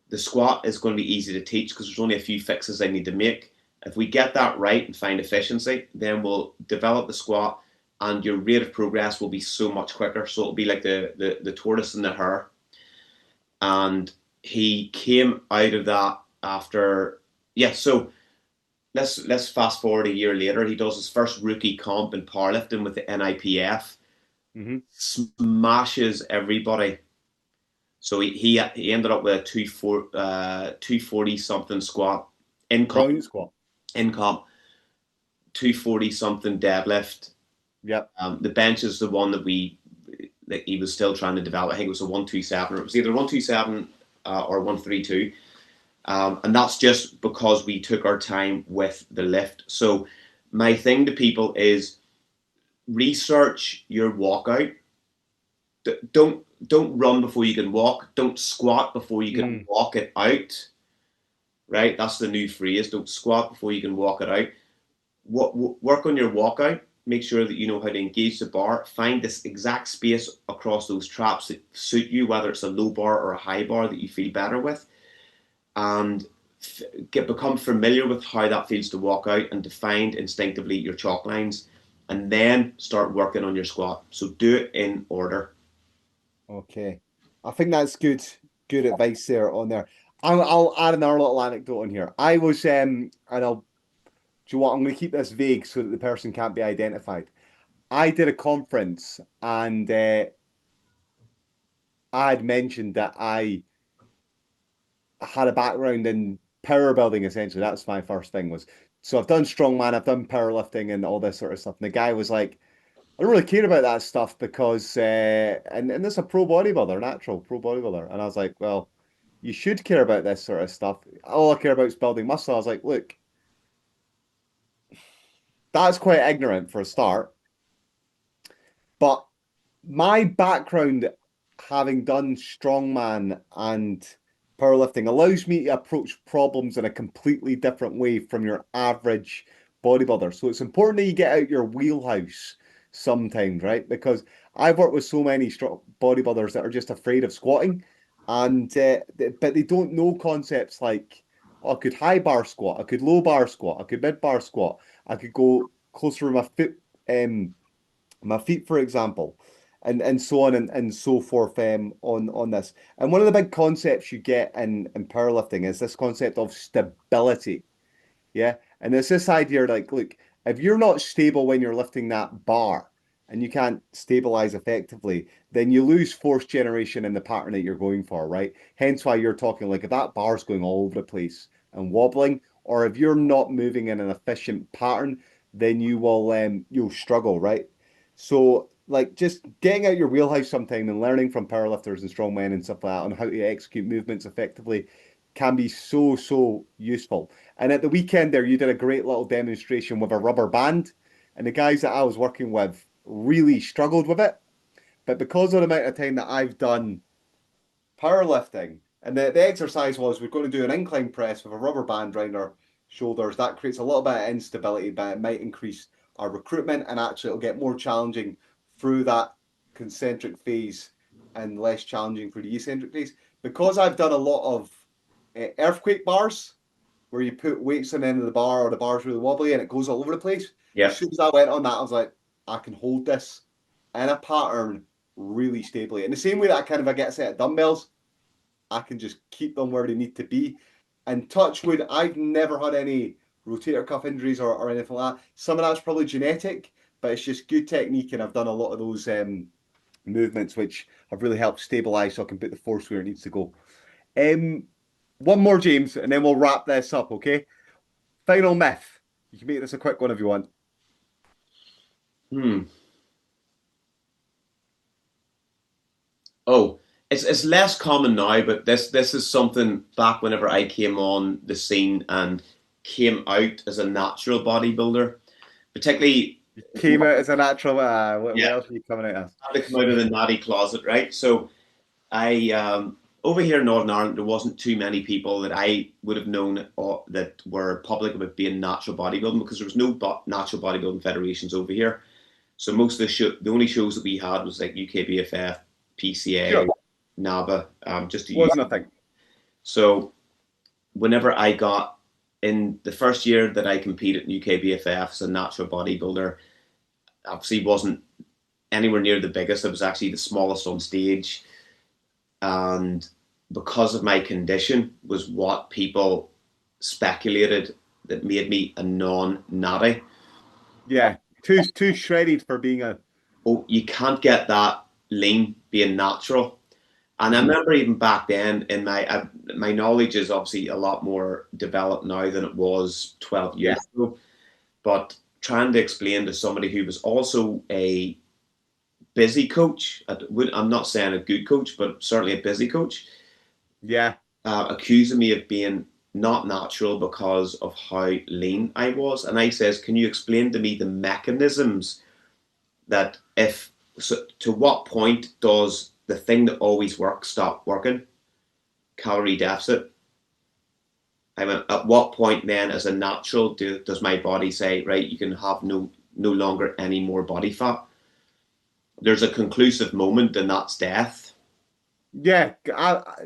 the squat is going to be easy to teach because there's only a few fixes I need to make. If we get that right and find efficiency, then we'll develop the squat, and your rate of progress will be so much quicker. So it'll be like the tortoise and the hare. And he came out of that after, yeah. So let's fast forward a year later. He does his first rookie comp in powerlifting with the NIPF, hmm. smashes everybody. So he ended up with a 240 something squat in comp, Brilliant squat. in comp 240 something deadlift. Yep. The bench is the one that he was still trying to develop. I think it was a 127. It was either 127 or 132. And that's just because we took our time with the lift. So my thing to people is research your walkout. Don't run before you can walk. Don't squat before you can Mm. walk it out. Right? That's the new phrase. Don't squat before you can walk it out. Work on your walkout. Make sure that you know how to engage the bar. Find this exact space across those traps that suit you, whether it's a low bar or a high bar that you feel better with, and become familiar with how that feels to walk out and to find instinctively your chalk lines, and then start working on your squat. So do it in order. Okay. I think that's good advice there on there. I'll add another little anecdote on here. I was and I'll do you want I'm gonna keep this vague so that the person can't be identified. I did a conference and I had mentioned that I had a background in power building essentially. That's my first thing was so I've done strongman, I've done powerlifting and all this sort of stuff. And the guy was like, I don't really care about that stuff because and it's a pro bodybuilder, natural pro bodybuilder. And I was like, well, you should care about this sort of stuff. All I care about is building muscle. I was like, look, that's quite ignorant for a start. But my background, having done strongman and powerlifting, allows me to approach problems in a completely different way from your average bodybuilder. So it's important that you get out your wheelhouse sometimes, right? Because I've worked with so many strong bodybuilders that are just afraid of squatting, and but they don't know concepts like, oh, I could high bar squat, I could low bar squat, I could mid bar squat, I could go closer with my feet, for example, and so on and so forth on this. And one of the big concepts you get in powerlifting is this concept of stability. Yeah. And it's this idea like, look, if you're not stable when you're lifting that bar and you can't stabilize effectively, then you lose force generation in the pattern that you're going for, right? Hence why you're talking like if that bar's going all over the place and wobbling, or if you're not moving in an efficient pattern, then you'll struggle, right? So, like, just getting out your wheelhouse sometime and learning from powerlifters and strongmen and stuff like that on how to execute movements effectively can be so, so useful. And at the weekend there, you did a great little demonstration with a rubber band, and the guys that I was working with really struggled with it. But because of the amount of time that I've done powerlifting, and the exercise was we're going to do an incline press with a rubber band around our shoulders. That creates a little bit of instability, but it might increase our recruitment, and actually it'll get more challenging through that concentric phase and less challenging for the eccentric phase. Because I've done a lot of earthquake bars where you put weights on the end of the bar or the bar's really wobbly and it goes all over the place. As Yeah. soon as I went on that, I was like, I can hold this in a pattern really stably. In the same way that I get a set of dumbbells, I can just keep them where they need to be. And touch wood, I've never had any rotator cuff injuries or anything like that. Some of that's probably genetic, but it's just good technique. And I've done a lot of those movements which have really helped stabilize so I can put the force where it needs to go. Um, one more, James, and then we'll wrap this up, okay? Final myth. You can make this a quick one if you want. Hmm. Oh, it's less common now, but this is something back whenever I came on the scene and came out as a natural bodybuilder, particularly if you Came out as a natural. What yeah, else are you coming out as? had to come out of the natty closet, right? So I over here in Northern Ireland, there wasn't too many people that I would have known that were public about being natural bodybuilding because there was no natural bodybuilding federations over here. So most of the only shows that we had was like UKBFF, PCA, Sure. NABA, just to use. Was nothing. So whenever I got in the first year that I competed in UKBFF as a natural bodybuilder, obviously wasn't anywhere near the biggest. I was actually the smallest on stage, and because of my condition was what people speculated that made me a non-natty. Yeah. Too shredded for being a. Oh, you can't get that lean being natural. And I Mhm. remember even back then, in my knowledge is obviously a lot more developed now than it was 12 Yeah. years ago. But trying to explain to somebody who was also a busy coach, I'm not saying a good coach, but certainly a busy coach, Yeah. accusing me of being not natural because of how lean I was. And I says, can you explain to me the mechanisms that if so, to what point does the thing that always works stop working? Calorie deficit. I went, at what point then, as a natural, does my body say, right, you can have no longer any more body fat? There's a conclusive moment, and that's death. Yeah,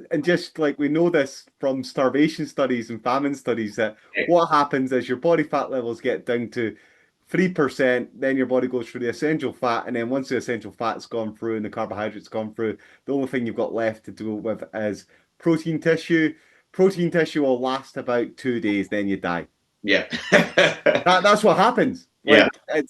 and just like we know this from starvation studies and famine studies that what happens is your body fat levels get down to 3%, then your body goes through the essential fat, and then once the essential fat's gone through and the carbohydrates gone through, the only thing you've got left to deal with is protein tissue. Protein tissue will last about 2 days, then you die. Yeah. That's what happens. Yeah. Like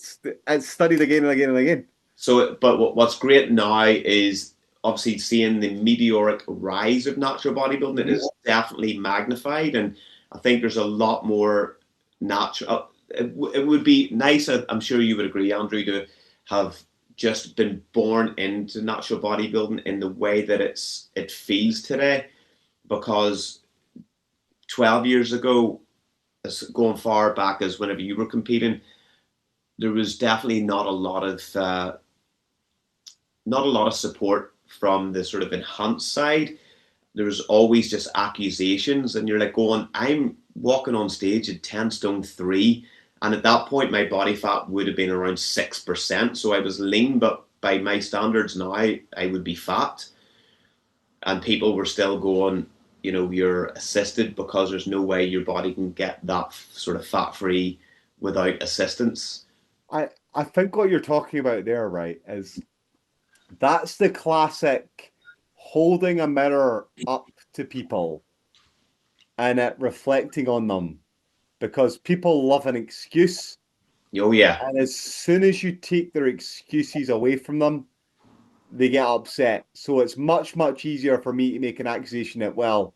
it's studied again and again and again. So, but what's great now is obviously seeing the meteoric rise of natural bodybuilding. It Mhm. is definitely magnified, and I think there's a lot more natural. It would be nice. I'm sure you would agree, Andrew, to have just been born into natural bodybuilding in the way that it feels today, because 12 years ago, as going far back as whenever you were competing, there was definitely not a lot of support from the sort of enhanced side. There was always just accusations, and you're like going, I'm walking on stage at 10 stone 3, and at that point my body fat would have been around 6%, so I was lean, but by my standards now I would be fat, and people were still going, you're assisted because there's no way your body can get that sort of fat free without assistance. I think what you're talking about there, right, is that's the classic holding a mirror up to people and it reflecting on them because people love an excuse. Oh yeah. And as soon as you take their excuses away from them, they get upset. So it's much, much easier for me to make an accusation that, well,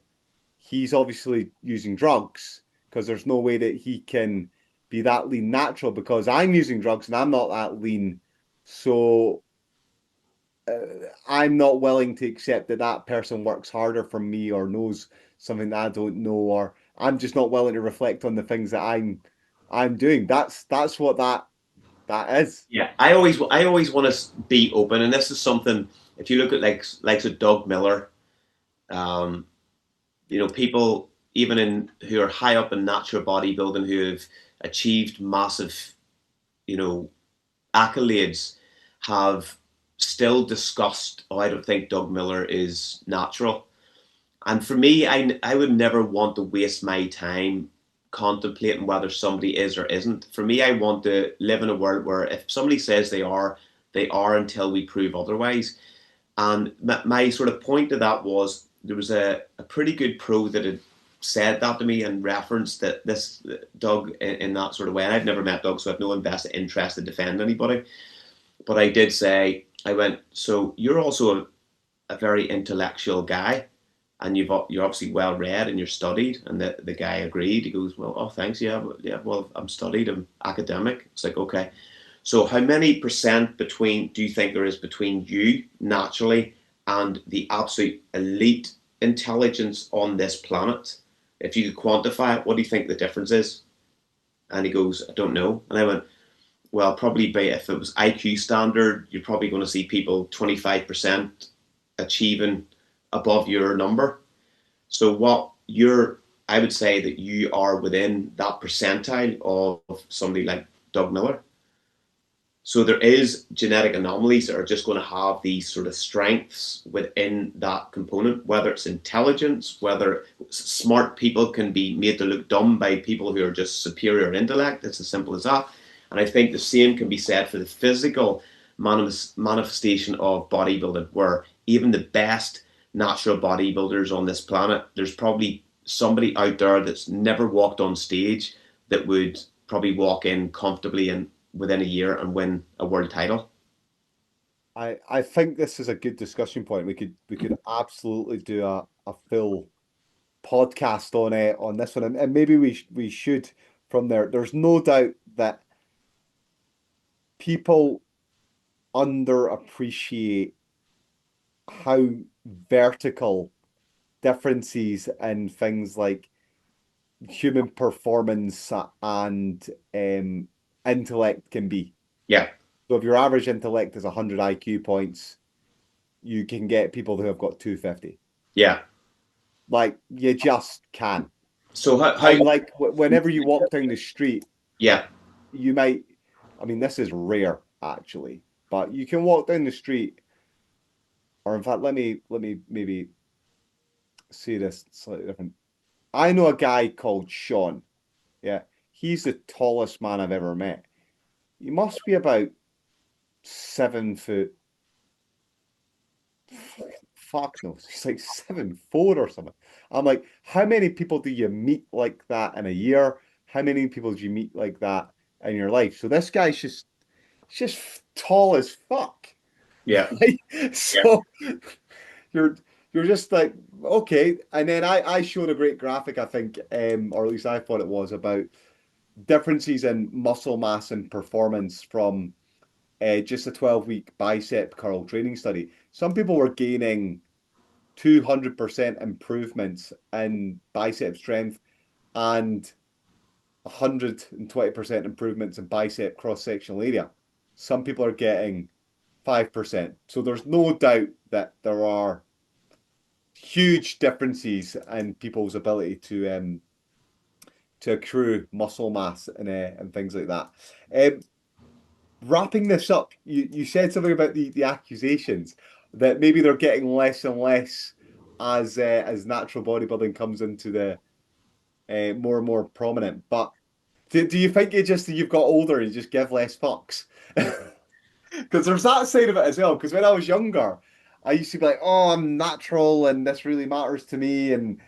he's obviously using drugs because there's no way that he can be that lean natural because I'm using drugs and I'm not that lean. So I'm not willing to accept that that person works harder for me or knows something that I don't know, or I'm just not willing to reflect on the things that I'm doing. That's what that is. Yeah, I always want to be open, and this is something. If you look at like Doug Miller, um, people even in who are high up in natural bodybuilding who have achieved massive, you know, accolades, have still discussed, oh, I don't think Doug Miller is natural. And for me, I would never want to waste my time contemplating whether somebody is or isn't. For me, I want to live in a world where if somebody says they are until we prove otherwise. And my sort of point to that was there was a pretty good pro that had said that to me and referenced that this Doug in that sort of way. And I've never met Doug, so I've no invested interest to defend anybody. But I did say, I went, so you're also a very intellectual guy, and you're obviously well read and you're studied. And the guy agreed. He goes, well, oh, thanks, yeah, yeah. Well, I'm studied, I'm academic. It's like, okay. So how many percent between do you think there is between you naturally and the absolute elite intelligence on this planet? If you could quantify it, what do you think the difference is? And he goes, I don't know. And I went, well, probably by if it was IQ standard, you're probably going to see people 25% achieving above your number. So I would say that you are within that percentile of somebody like Doug Miller. So there is genetic anomalies that are just going to have these sort of strengths within that component, whether it's intelligence, whether smart people can be made to look dumb by people who are just superior intellect. It's as simple as that. And I think the same can be said for the physical manifestation of bodybuilding, where even the best natural bodybuilders on this planet, there's probably somebody out there that's never walked on stage that would probably walk in comfortably and within a year and win a world title. I think this is a good discussion point. We could absolutely do a full podcast on this one, and maybe we should from there. There's no doubt that people underappreciate how vertical differences in things like human performance and intellect can be. Yeah, So if your average intellect is 100 IQ points, you can get people who have got 250. yeah. Like you just can. So how And like whenever you walk down the street, yeah, you might, I mean, this is rare actually, but you can walk down the street, or in fact, let me maybe say this slightly different. I know a guy called Sean. Yeah, he's the tallest man I've ever met. He must be about 7 foot. Fuck no, he's like 7'4" or something. I'm like, how many people do you meet like that in a year? How many people do you meet like that in your life? So this guy's just tall as fuck. yeah, Right? yeah, So you're you're just like, okay. And then I showed a great graphic, I think, or at least I thought it was about differences in muscle mass and performance from just a 12-week bicep curl training study. Some people were gaining 200% improvements in bicep strength and 120% improvements in bicep cross-sectional area. Some people are getting 5%. So there's no doubt that there are huge differences in people's ability to accrue muscle mass and things like that. Um, Wrapping this up, you said something about the accusations that maybe they're getting less and less as natural bodybuilding comes into the more and more prominent. But do you think it just that you've got older and you just give less fucks? Because there's that side of it as well. Because when I was younger, I used to be like, "Oh, I'm natural, and this really matters to me," and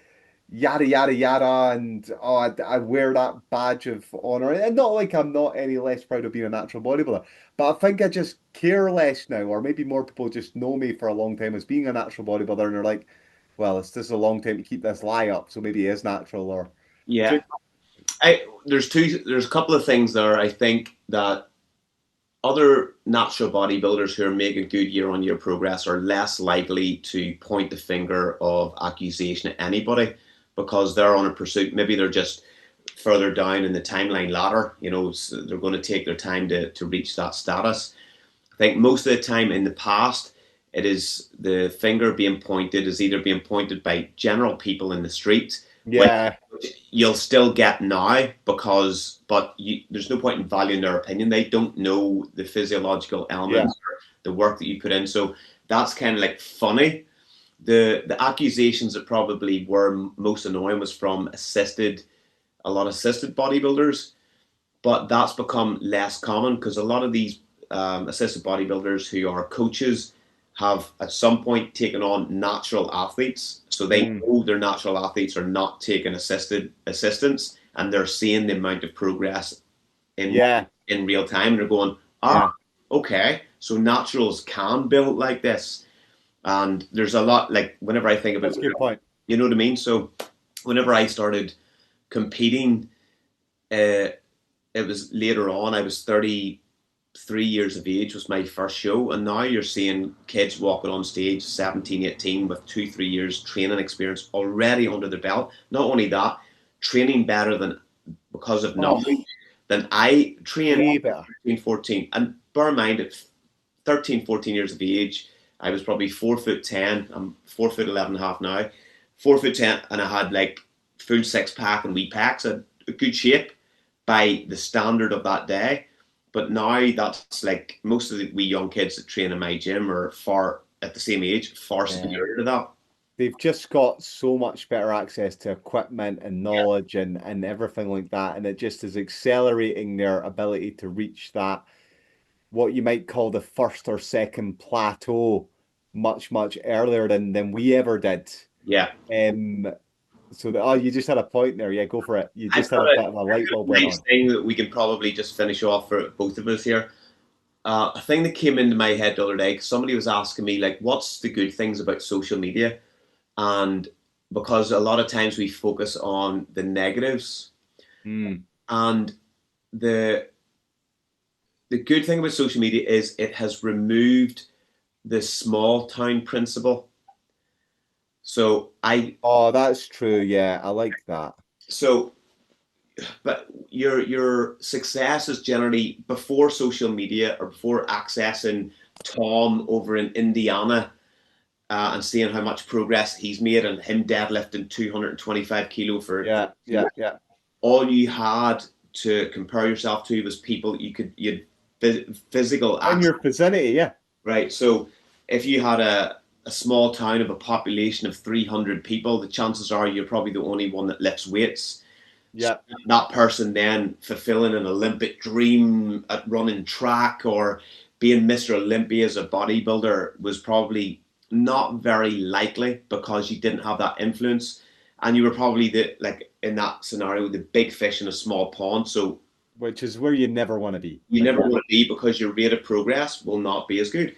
yada yada yada, and oh, I wear that badge of honor, and not like I'm not any less proud of being a natural bodybuilder, but I think I just care less now, or maybe more people just know me for a long time as being a natural bodybuilder, and they're like, well, it's just a long time to keep this lie up, so maybe it is natural, or yeah. do There's a couple of things there. I think that other natural bodybuilders who are making good year-on-year progress are less likely to point the finger of accusation at anybody because they're on a pursuit. Maybe they're just further down in the timeline ladder. So they're going to take their time to reach that status. I think most of the time in the past, it is the finger being pointed is either being pointed by general people in the street, which Yeah, you'll still get now there's no point in valuing their opinion. They don't know the physiological yeah, elements or the work that you put in. So that's kind of like funny. The accusations that probably were most annoying was from a lot of assisted bodybuilders, but that's become less common because a lot of these assisted bodybuilders who are coaches have at some point taken on natural athletes, so they mm, know their natural athletes are not taking assisted assistance, and they're seeing the amount of progress in yeah, in real time, and they're going, yeah. okay, so naturals can build like this, and there's a lot like whenever I think about, That's a good point. you know what I mean. So whenever I started competing, uh, it was later on. I was 33 years of age was my first show, and now you're seeing kids walking on stage 17, 18 with 2, 3 years training experience already under their belt. Not only that, training better than because of Oh, knowledge than I trained way at better. 13, 14. And bear in mind at 13, 14 years of age, I was probably 4'10". I'm 4'11" and a half now. 4'10", and I had like full six pack and wee packs, a good shape by the standard of that day. But now that's like most of the wee young kids that train in my gym are far at the same age, far Yeah. superior to that. They've just got so much better access to equipment and Yeah, knowledge and everything like that. And it just is accelerating their ability to reach that, what you might call the first or second plateau much, much earlier than we ever did. yeah. Um, you just had a point there. Yeah, go for it. You I've just had got a a, bit of a light bulb a went nice on. thing that we can probably just finish off for both of us here. A thing that came into my head the other day, 'cause somebody was asking me, like, what's the good things about social media? And because a lot of times we focus on the negatives, Mm. and the the good thing about social media is it has removed the small town principle. So Oh, that's true. Yeah, I like that. so but your success is generally before social media or before accessing Tom over in Indiana, and seeing how much progress he's made and him deadlifting 225 kilo for Yeah, yeah, yeah. all you had to compare yourself to was people you had physical In access, your vicinity, yeah. right? So if you had a small town of a population of 300 people, the chances are you're probably the only one that lifts weights. So Yeah. that person then fulfilling an Olympic dream at running track or being Mr. Olympia as a bodybuilder was probably not very likely because you didn't have that influence, and you were probably the like in that scenario the big fish in a small pond. So Which is where you never want to be. you Like, never want to be because your rate of progress will not be as good.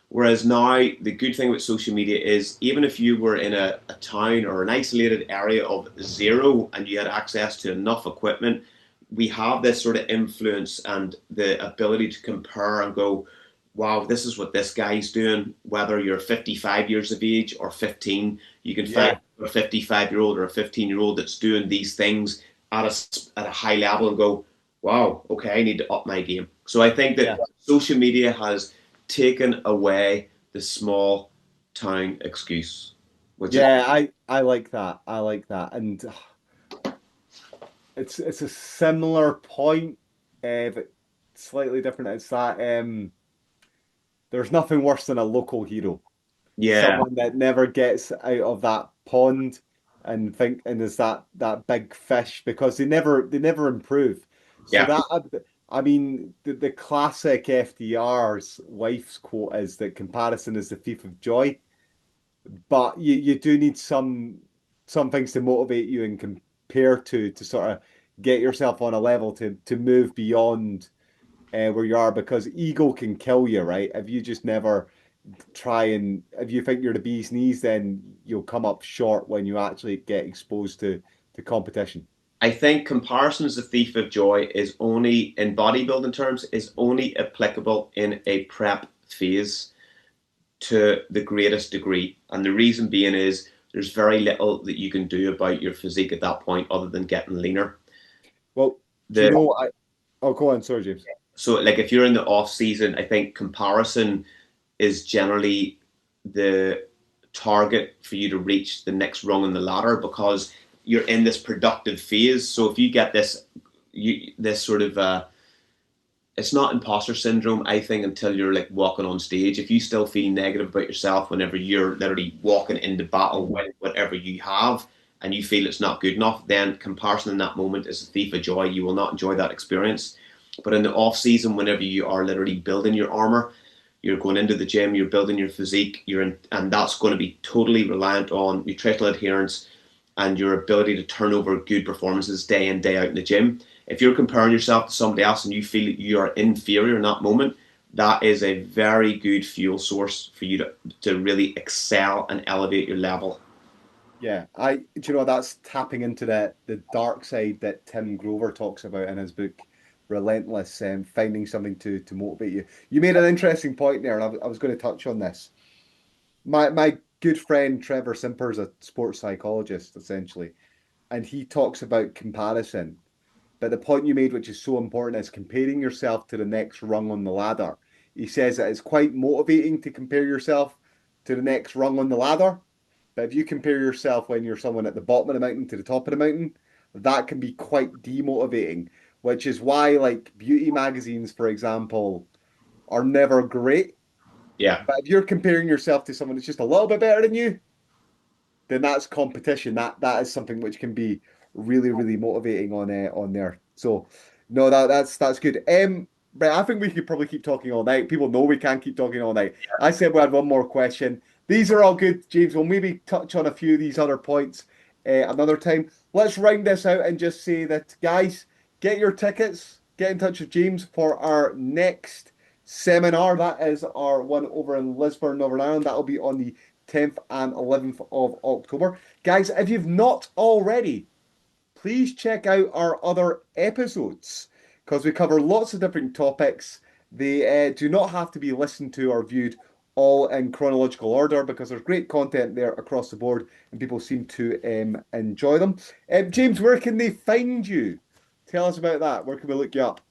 Whereas now, the good thing with social media is even if you were in a town or an isolated area of zero and you had access to enough equipment, we have this sort of influence and the ability to compare and go, wow, this is what this guy's doing. Whether you're 55 years of age or 15, you can find yeah, a 55-year-old or a 15-year-old that's doing these things at a high level and go, wow, okay, I need to up my game. So I think that yeah. social media has taken away the small town excuse, which is Yeah, I like that. I like that. And it's a similar point, but slightly different. It's that there's nothing worse than a local hero. yeah, Someone that never gets out of that pond and is that big fish because they never improve. So yeah, that I mean the classic FDR's wife's quote is that comparison is the thief of joy. But you do need some things to motivate you and compare to sort of get yourself on a level to move beyond where you are because ego can kill you, right? If you just never if you think you're the bee's knees, then you'll come up short when you actually get exposed to competition. I think comparison is the thief of joy is only in bodybuilding terms is only applicable in a prep phase to the greatest degree. And the reason being is there's very little that you can do about your physique at that point other than getting leaner. Well, do you The know Oh, go on, sorry, James. So like if you're in the off season, I think comparison is generally the target for you to reach the next rung on the ladder because you're in this productive phase. So if you get this sort of it's not imposter syndrome, I think, until you're like walking on stage. If you still feel negative about yourself whenever you're literally walking into battle with whatever you have and you feel it's not good enough, then comparison in that moment is a thief of joy. You will not enjoy that experience. But in the off season, whenever you are literally building your armor, you're going into the gym, you're building your physique, and that's going to be totally reliant on nutritional adherence and your ability to turn over good performances day in, day out in the gym. If you're comparing yourself to somebody else and you feel that you are inferior in that moment, that is a very good fuel source for you to really excel and elevate your level. Yeah, do you know that's tapping into the dark side that Tim Grover talks about in his book Relentless, finding something to motivate you. You made an interesting point there, and I was going to touch on this. My good friend Trevor Simper is a sports psychologist, essentially, and he talks about comparison. But the point you made, which is so important, is comparing yourself to the next rung on the ladder. He says that it's quite motivating to compare yourself to the next rung on the ladder. But if you compare yourself when you're someone at the bottom of the mountain to the top of the mountain, that can be quite demotivating, which is why, like, beauty magazines, for example, are never great. Yeah, But if you're comparing yourself to someone that's just a little bit better than you, then that's competition. That is something which can be really, really motivating on there. So no, that's good. But I think we could probably keep talking all night. People know we can't keep talking all night. I said we had one more question. These are all good, James. We'll maybe touch on a few of these other points another time. Let's round this out and just say that, guys, get your tickets. Get in touch with James for our next seminar. That is our one over in Lisburn, Northern Ireland. That'll be on the 10th and 11th of October. Guys, if you've not already, please check out our other episodes because we cover lots of different topics. They do not have to be listened to or viewed all in chronological order because there's great content there across the board and people seem to enjoy them. James, where can they find you? Tell us about that. Where can we look you up?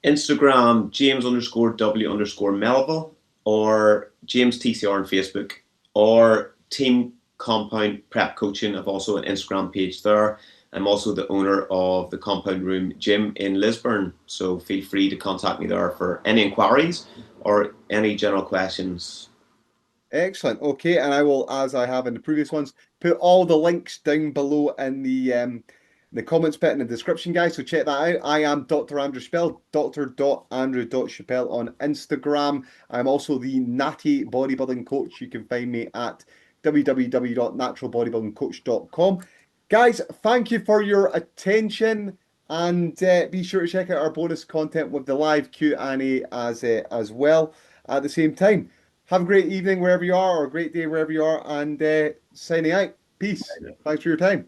Instagram James underscore W underscore Melville or James TCR on Facebook or Team Compound Prep Coaching. I've also an Instagram page there. I'm also the owner of the Compound Room Gym in Lisburn, so feel free to contact me there for any inquiries or any general questions. Excellent. Okay, and I will, as I have in the previous ones, put all the links down below in the comments bit in the description, guys. So check that out. I am Dr. Andrew Chappell, Dr.Andrew.Chappell on Instagram. I'm also the Natty Bodybuilding Coach. You can find me at www.naturalbodybuildingcoach.com. Guys, thank you for your attention, and be sure to check out our bonus content with the live Q&A as well at the same time. Have a great evening wherever you are, or a great day wherever you are, and signing out. Peace. Thanks for your time.